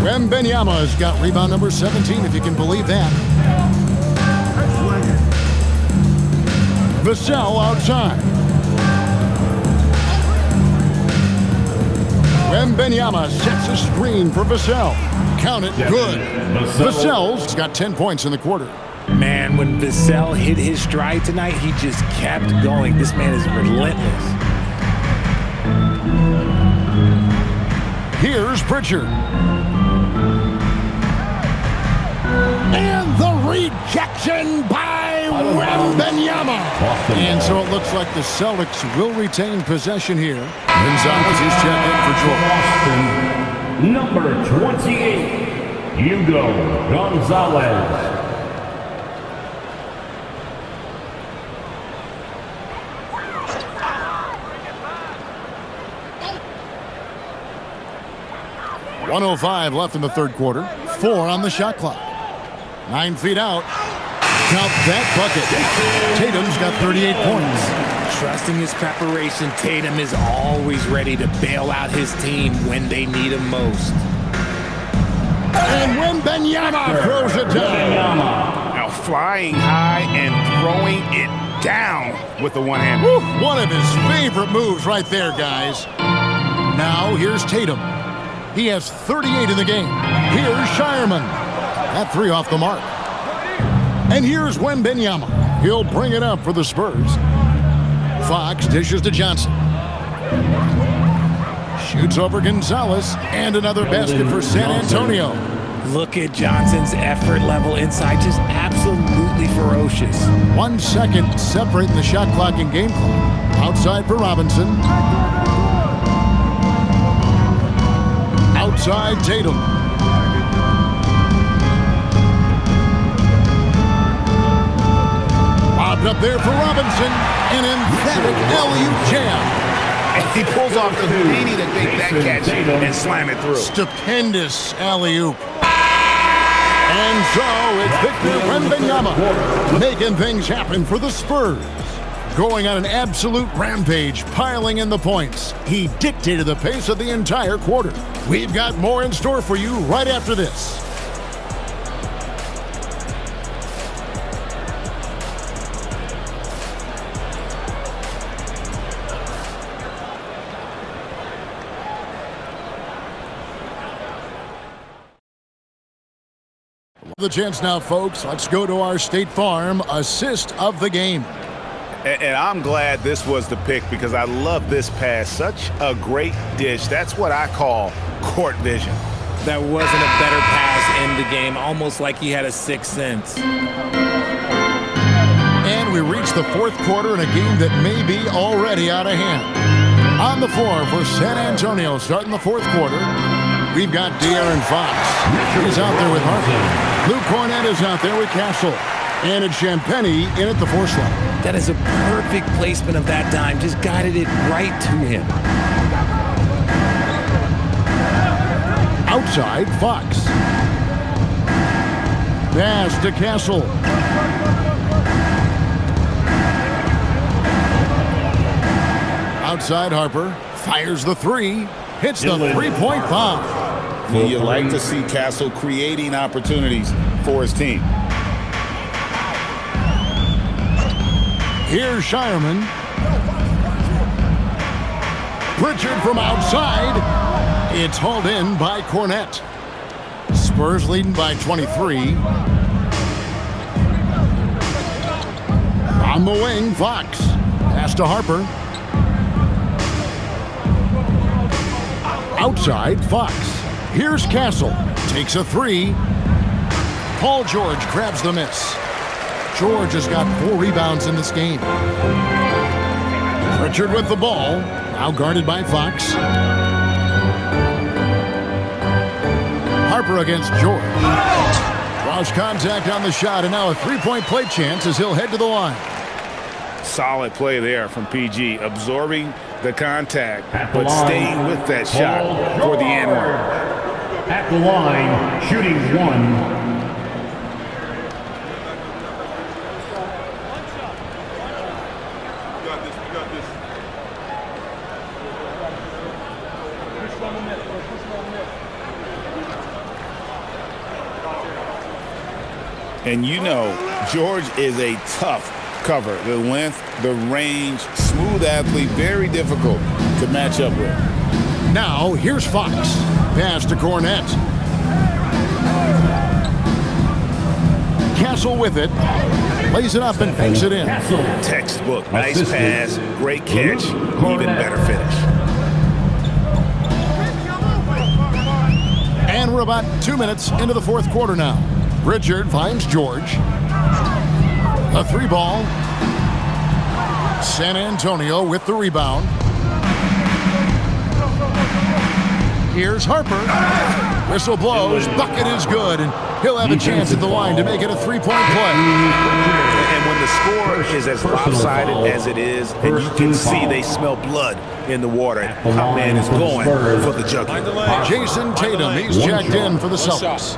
Wembanyama's got rebound number 17, if you can believe that. Vassell outside. Wembanyama sets a screen for Vassell. Count it, good. Vassell's got 10 points in the quarter. Man, when Vassell hit his stride tonight, he just kept going. This man is relentless. Here's Pritchard. And the rejection by Wembanyama. And so it looks like the Celtics will retain possession here. Gonzalez is checked in for Jordan. Boston, number 28, Hugo Gonzalez. .105 left in the third quarter. 4 on the shot clock. 9 feet out. Count that bucket. Tatum's got 38 points. Trusting his preparation, Tatum is always ready to bail out his team when they need him most. And Wembanyama throws it down. Now flying high and throwing it down with the one hand. One of his favorite moves right there, guys. Now here's Tatum. He has 38 in the game. Here's Shireman. That 3 off the mark. And here's Wembanyama. He'll bring it up for the Spurs. Fox dishes to Johnson. Shoots over Gonzalez. And another basket for San Antonio. Look at Johnson's effort level inside. Just absolutely ferocious. 1 second separating the shot clock and game clock. Outside for Robinson. Outside Tatum. Lobbed up there for Robinson. An emphatic alley-oop jam. And he pulls off the Houdini to make that catch and slam it through. Stupendous alley-oop. And so it's Victor Wembanyama making things happen for the Spurs. Going on an absolute rampage, piling in the points. He dictated the pace of the entire quarter. We've got more in store for you right after this. The chance now, folks. Let's go to our State Farm assist of the game. And I'm glad this was the pick because I love this pass. Such a great dish. That's what I call court vision. That wasn't a better pass in the game, almost like he had a sixth sense. And we reach the fourth quarter in a game that may be already out of hand. On the floor for San Antonio starting the fourth quarter, we've got De'Aaron Fox. He's out there with Harper. Luke Cornett is out there with Castle. And it's Champagnie in at the 4 slot. That is a perfect placement of that dime. Just guided it right to him. Outside, Fox. Pass to Castle. Outside, Harper. Fires the 3. Hits the three-point bomb. You like to see Castle creating opportunities for his team. Here's Shireman. Pritchard from outside. It's hauled in by Cornett. Spurs leading by 23. On the wing, Fox. Pass to Harper. Outside, Fox. Here's Castle. Takes a three. Paul George grabs the miss. George has got 4 rebounds in this game. Pritchard with the ball. Now guarded by Fox. Harper against George. Draws contact on the shot, and now a three-point play chance as he'll head to the line. Solid play there from PG, absorbing the contact, At the but line, staying with that shot Paul for the and one. At the line, shooting 1. And you know, George is a tough cover. The length, the range, smooth athlete, very difficult to match up with. Now, here's Fox. Pass to Cornette. Castle with it. Lays it up and fakes it in. Textbook, nice Assisted. pass, great catch, even better finish. And we're about 2 minutes into the fourth quarter now. Pritchard finds George. A 3-ball. San Antonio with the rebound. Here's Harper. Whistle blows. Bucket is good. And he'll have a chance at the line to make it a 3-point play. And when the score is as lopsided as it is, and you can see they smell blood in the water, our man is going for the jugular. Jason Tatum, he's checked in for the Celtics.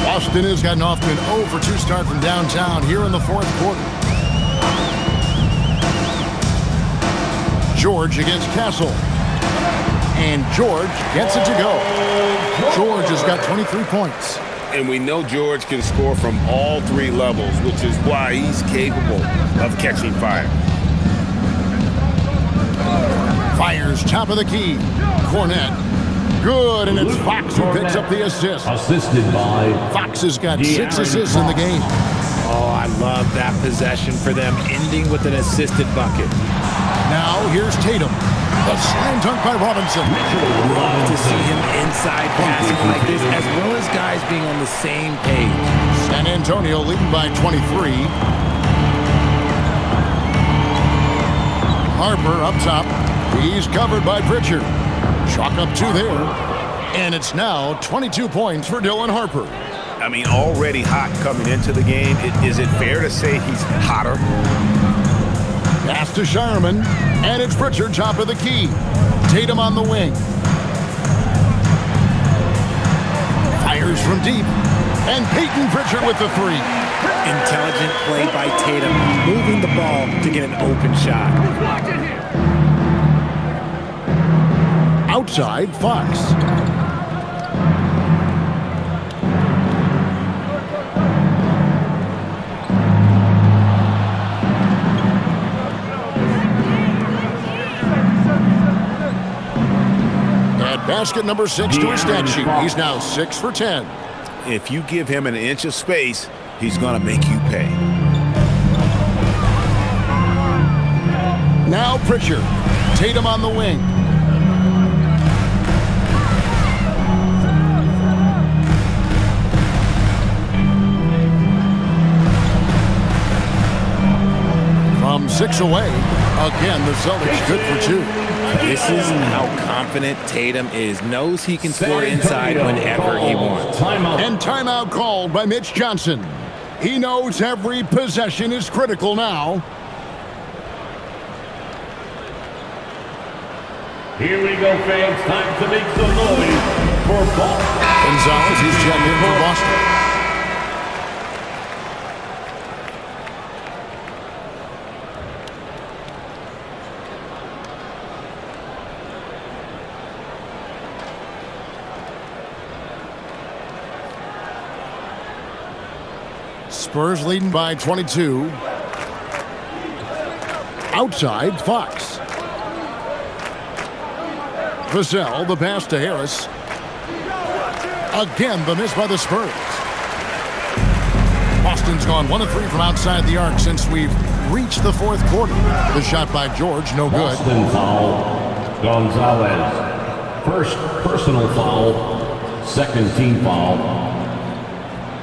Boston has gotten off to an 0-for-2 start from downtown here in the fourth quarter. George against Castle. And George gets it to go. George has got 23 points. And we know George can score from all 3 levels, which is why he's capable of catching fire. Fires top of the key. Cornette. Good, and it's Fox who picks up the assist. Assisted by Fox has got 6 assists in the game. Oh, I love that possession for them, ending with an assisted bucket. Now here's Tatum. A slam dunk by Robinson. Love to see him inside passing like this, as well as guys being on the same page. San Antonio leading by 23. Harper up top. He's covered by Pritchard. Chalk up 2 there. And it's now 22 points for Dylan Harper. I mean, already hot coming into the game. Is it fair to say he's hotter? Pass to Shireman. And it's Pritchard top of the key. Tatum on the wing. Fires from deep. And Peyton Pritchard with the 3. Intelligent play by Tatum, moving the ball to get an open shot. Outside, Fox. At basket number 6 to his stat sheet. He's now 6 for 10. If you give him an inch of space, he's going to make you pay. Now Pritchard. Tatum on the wing. From 6 away, again, the Celtics good for 2. This is how confident Tatum is. Knows he can score inside whenever he wants. And timeout called by Mitch Johnson. He knows every possession is critical now. Here we go, fans. Time to make some noise for Boston. Gonzalez, he's checked in for Boston. Spurs leading by 22. Outside, Fox. Vassell, the pass to Harris. Again, the miss by the Spurs. Boston's gone 1 of 3 from outside the arc since we've reached the fourth quarter. The shot by George, no good. Boston foul, Gonzalez. First personal foul, second team foul.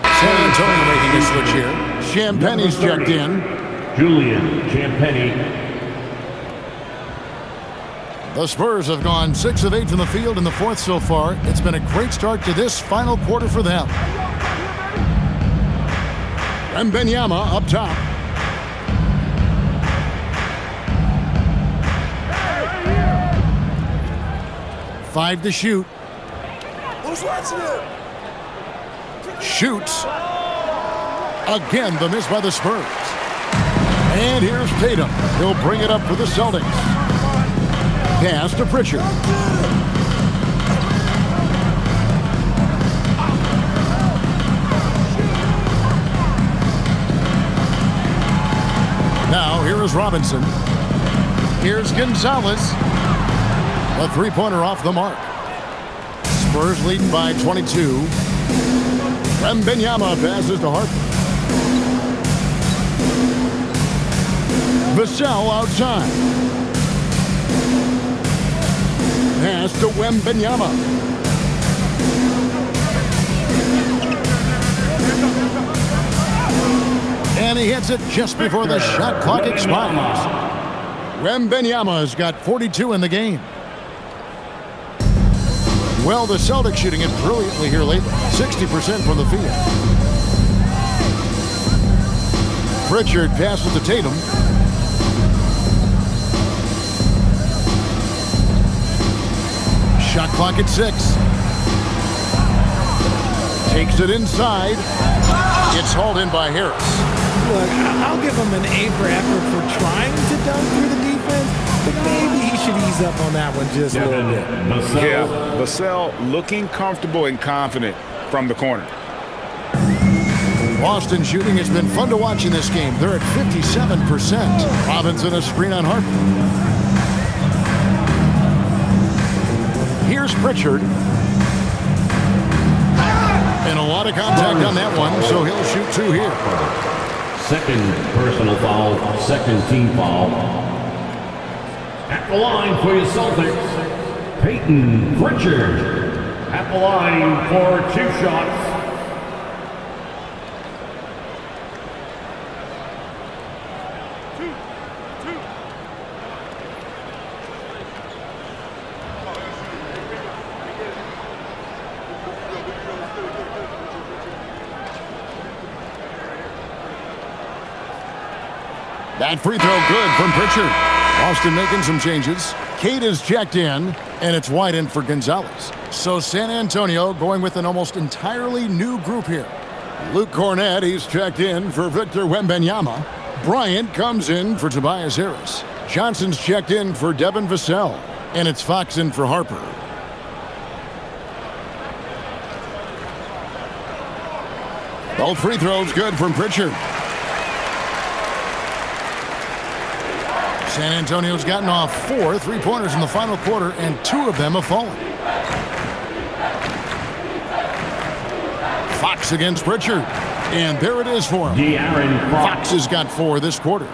San Antonio making a switch here. Champagne's checked in. Julian Champagnie. The Spurs have gone 6 of 8 from the field in the fourth so far. It's been a great start to this final quarter for them. Wembanyama up top. Five to shoot. Who's watching it? Shoots. Again, the miss by the Spurs. And here's Tatum. He'll bring it up for the Celtics. Pass to Pritchard. Now, here is Robinson. Here's Gonzalez. A three-pointer off the mark. Spurs lead by 22. Wembanyama passes to Harper. Vassell outside. Pass to Wembanyama. And he hits it just before the shot clock expires. Wembanyama has got 42 in the game. Well, the Celtics shooting it brilliantly here lately. 60% from the field. Pritchard passes to Tatum. Shot clock at 6. Takes it inside. It's hauled in by Harris. Look, I'll give him an A for effort for trying to dunk through the defense, but maybe he should ease up on that one just a little bit. Yeah, Vassell looking comfortable and confident from the corner. Boston shooting has been fun to watch in this game. They're at 57%. Robinson a screen on Harper. Here's Pritchard. And a lot of contact on that one, so he'll shoot 2 here. Second personal foul, second team foul. At the line for your Celtics, Peyton Pritchard. At the line for 2 shots. That free throw good from Pritchard. Boston making some changes. Cade is checked in, and it's wide in for Gonzalez. So San Antonio going with an almost entirely new group here. Luke Cornett, he's checked in for Victor Wembanyama. Bryant comes in for Tobias Harris. Johnson's checked in for Devin Vassell. And it's Fox in for Harper. Both free throws good from Pritchard. San Antonio's gotten off 4 3-pointers in the final quarter, and 2 of them have fallen. Fox against Pritchard. And there it is for him. Fox has got 4 this quarter.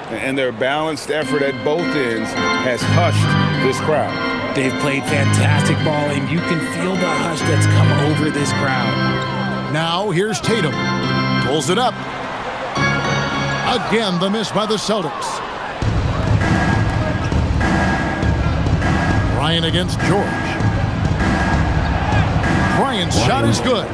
And their balanced effort at both ends has hushed this crowd. They've played fantastic ball, and you can feel the hush that's come over this crowd. Now here's Tatum. Pulls it up. Again, the miss by the Celtics. Bryant against George. Bryant's shot is good.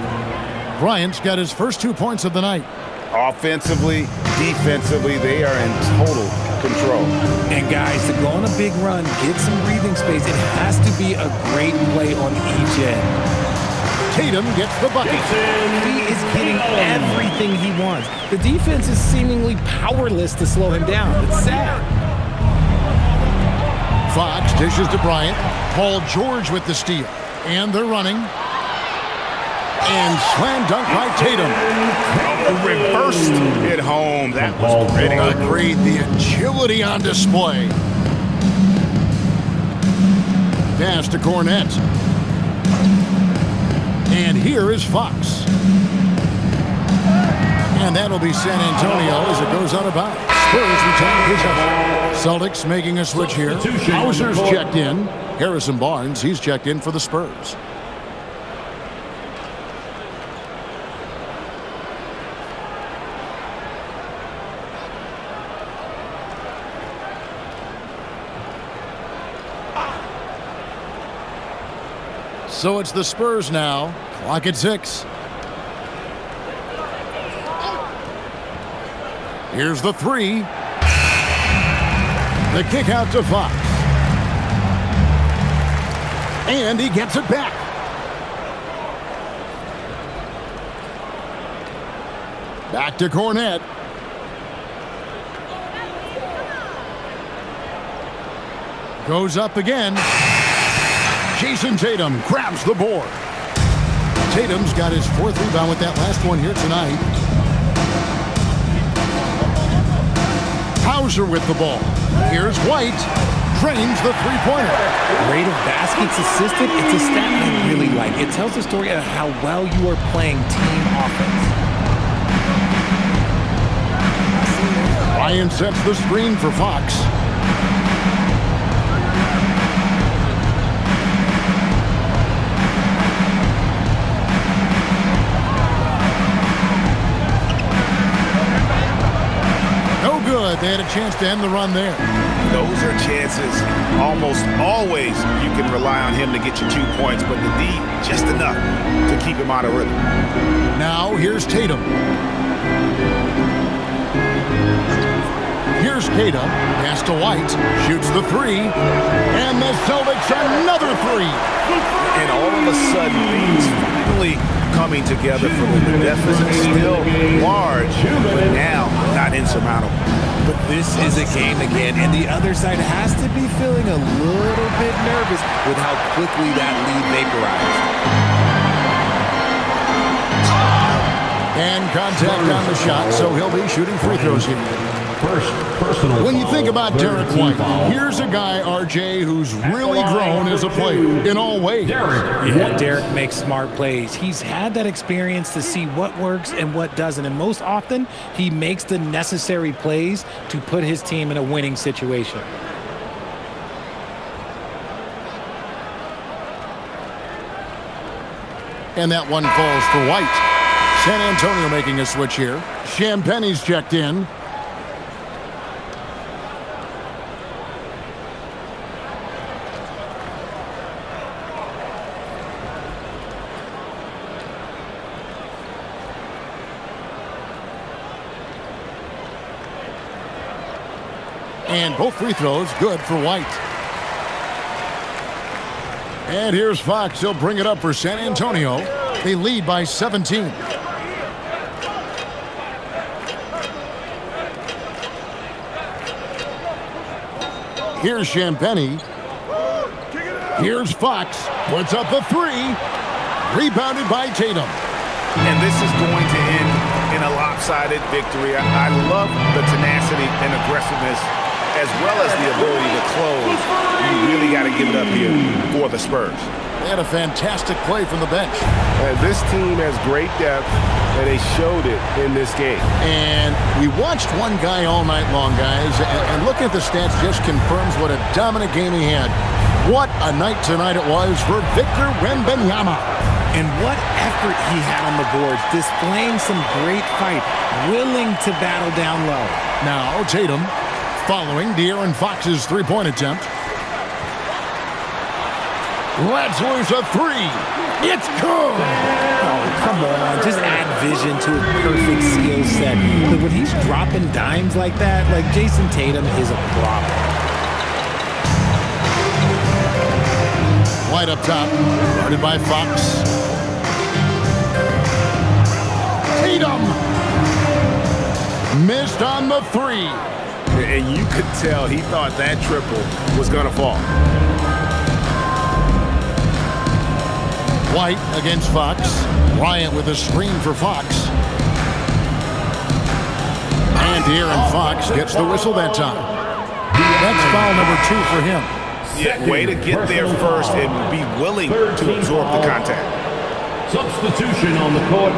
Bryant's got his first 2 points of the night. Offensively, defensively, they are in total control. And guys, to go on a big run, get some breathing space, it has to be a great play on each end. Tatum gets the bucket. He is getting everything he wants. The defense is seemingly powerless to slow him down. It's sad. Fox dishes to Bryant. Paul George with the steal. And they're running. And slam dunk by Tatum. Reversed it home. That was pretty. Agreed. The agility on display. Pass to Cornett. And here is Fox. And that'll be San Antonio as it goes out of bounds. Spurs retain possession. Celtics making a switch here. Hauser's checked in. Harrison Barnes, he's checked in for the Spurs. So it's the Spurs now. Clock at 6. Here's the 3. The kick out to Fox. And he gets it back. Back to Cornette. Goes up again. Jason Tatum grabs the board. Tatum's got his 4th rebound with that last one here tonight. Hauser with the ball. Here's White. Drains the three-pointer. Rate of baskets assisted, it's a stat I really like. It tells the story of how well you are playing team offense. Ryan sets the screen for Fox. No good. They had a chance to end the run there. Those are chances almost always you can rely on him to get you 2 points, but the D just enough to keep him out of rhythm. Now here's Tatum. Here's Tatum. Pass to White. Shoots the 3. And the Celtics another 3. And all of a sudden, things finally coming together for them. The deficit is still large, but now not insurmountable. But this is a game again, and the other side has to be feeling a little bit nervous with how quickly that lead vaporized. And contact on the shot, so he'll be shooting free throws here. First personal When you foul, think about third Derek team White, foul. here's a guy, RJ, who's really grown as a player in all ways. Yeah, Derek makes smart plays. He's had that experience to see what works and what doesn't, and most often, he makes the necessary plays to put his team in a winning situation. And that one falls for White. San Antonio making a switch here. Champagne's checked in. And both free throws good for White. And here's Fox. He'll bring it up for San Antonio. They lead by 17. Here's Champagne. Here's Fox. Puts up the 3. Rebounded by Tatum. And this is going to end in a lopsided victory. I love the tenacity and aggressiveness as well as the ability to close. You really got to give it up here for the Spurs. They had a fantastic play from the bench. This team has great depth, and they showed it in this game. And we watched one guy all night long, guys, and looking at the stats just confirms what a dominant game he had. What a night tonight it was for Victor Wembanyama. And what effort he had on the boards, displaying some great fight, willing to battle down low. Now Tatum following De'Aaron Fox's three-point attempt. Lets loose a 3. It's good. Oh, come on. Just add vision to a perfect skill set. But when he's dropping dimes like that, like Jason Tatum is a problem. White up top, guarded by Fox. Tatum missed on the 3. And you could tell he thought that triple was going to fall. White against Fox. Bryant with a screen for Fox. And De'Aaron Fox gets the whistle that time. That's foul number 2 for him. Yeah, way to get there first and be willing to absorb the contact. substitution on the court.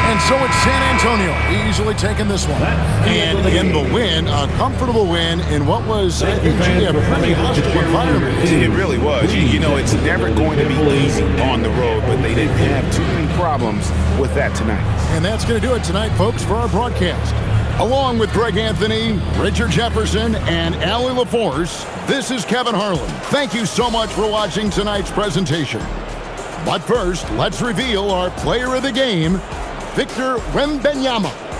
And so it's San Antonio easily taking this one. And in the win, a comfortable win in what was, I think, a pretty hostile environment. It really was. You know, it's never going to be easy on the road, but they didn't have too many problems with that tonight. And that's going to do it tonight, folks, for our broadcast. Along with Greg Anthony, Richard Jefferson, and Allie LaForce, this is Kevin Harlan. Thank you so much for watching tonight's presentation. But first, let's reveal our player of the game, Victor Wembanyama.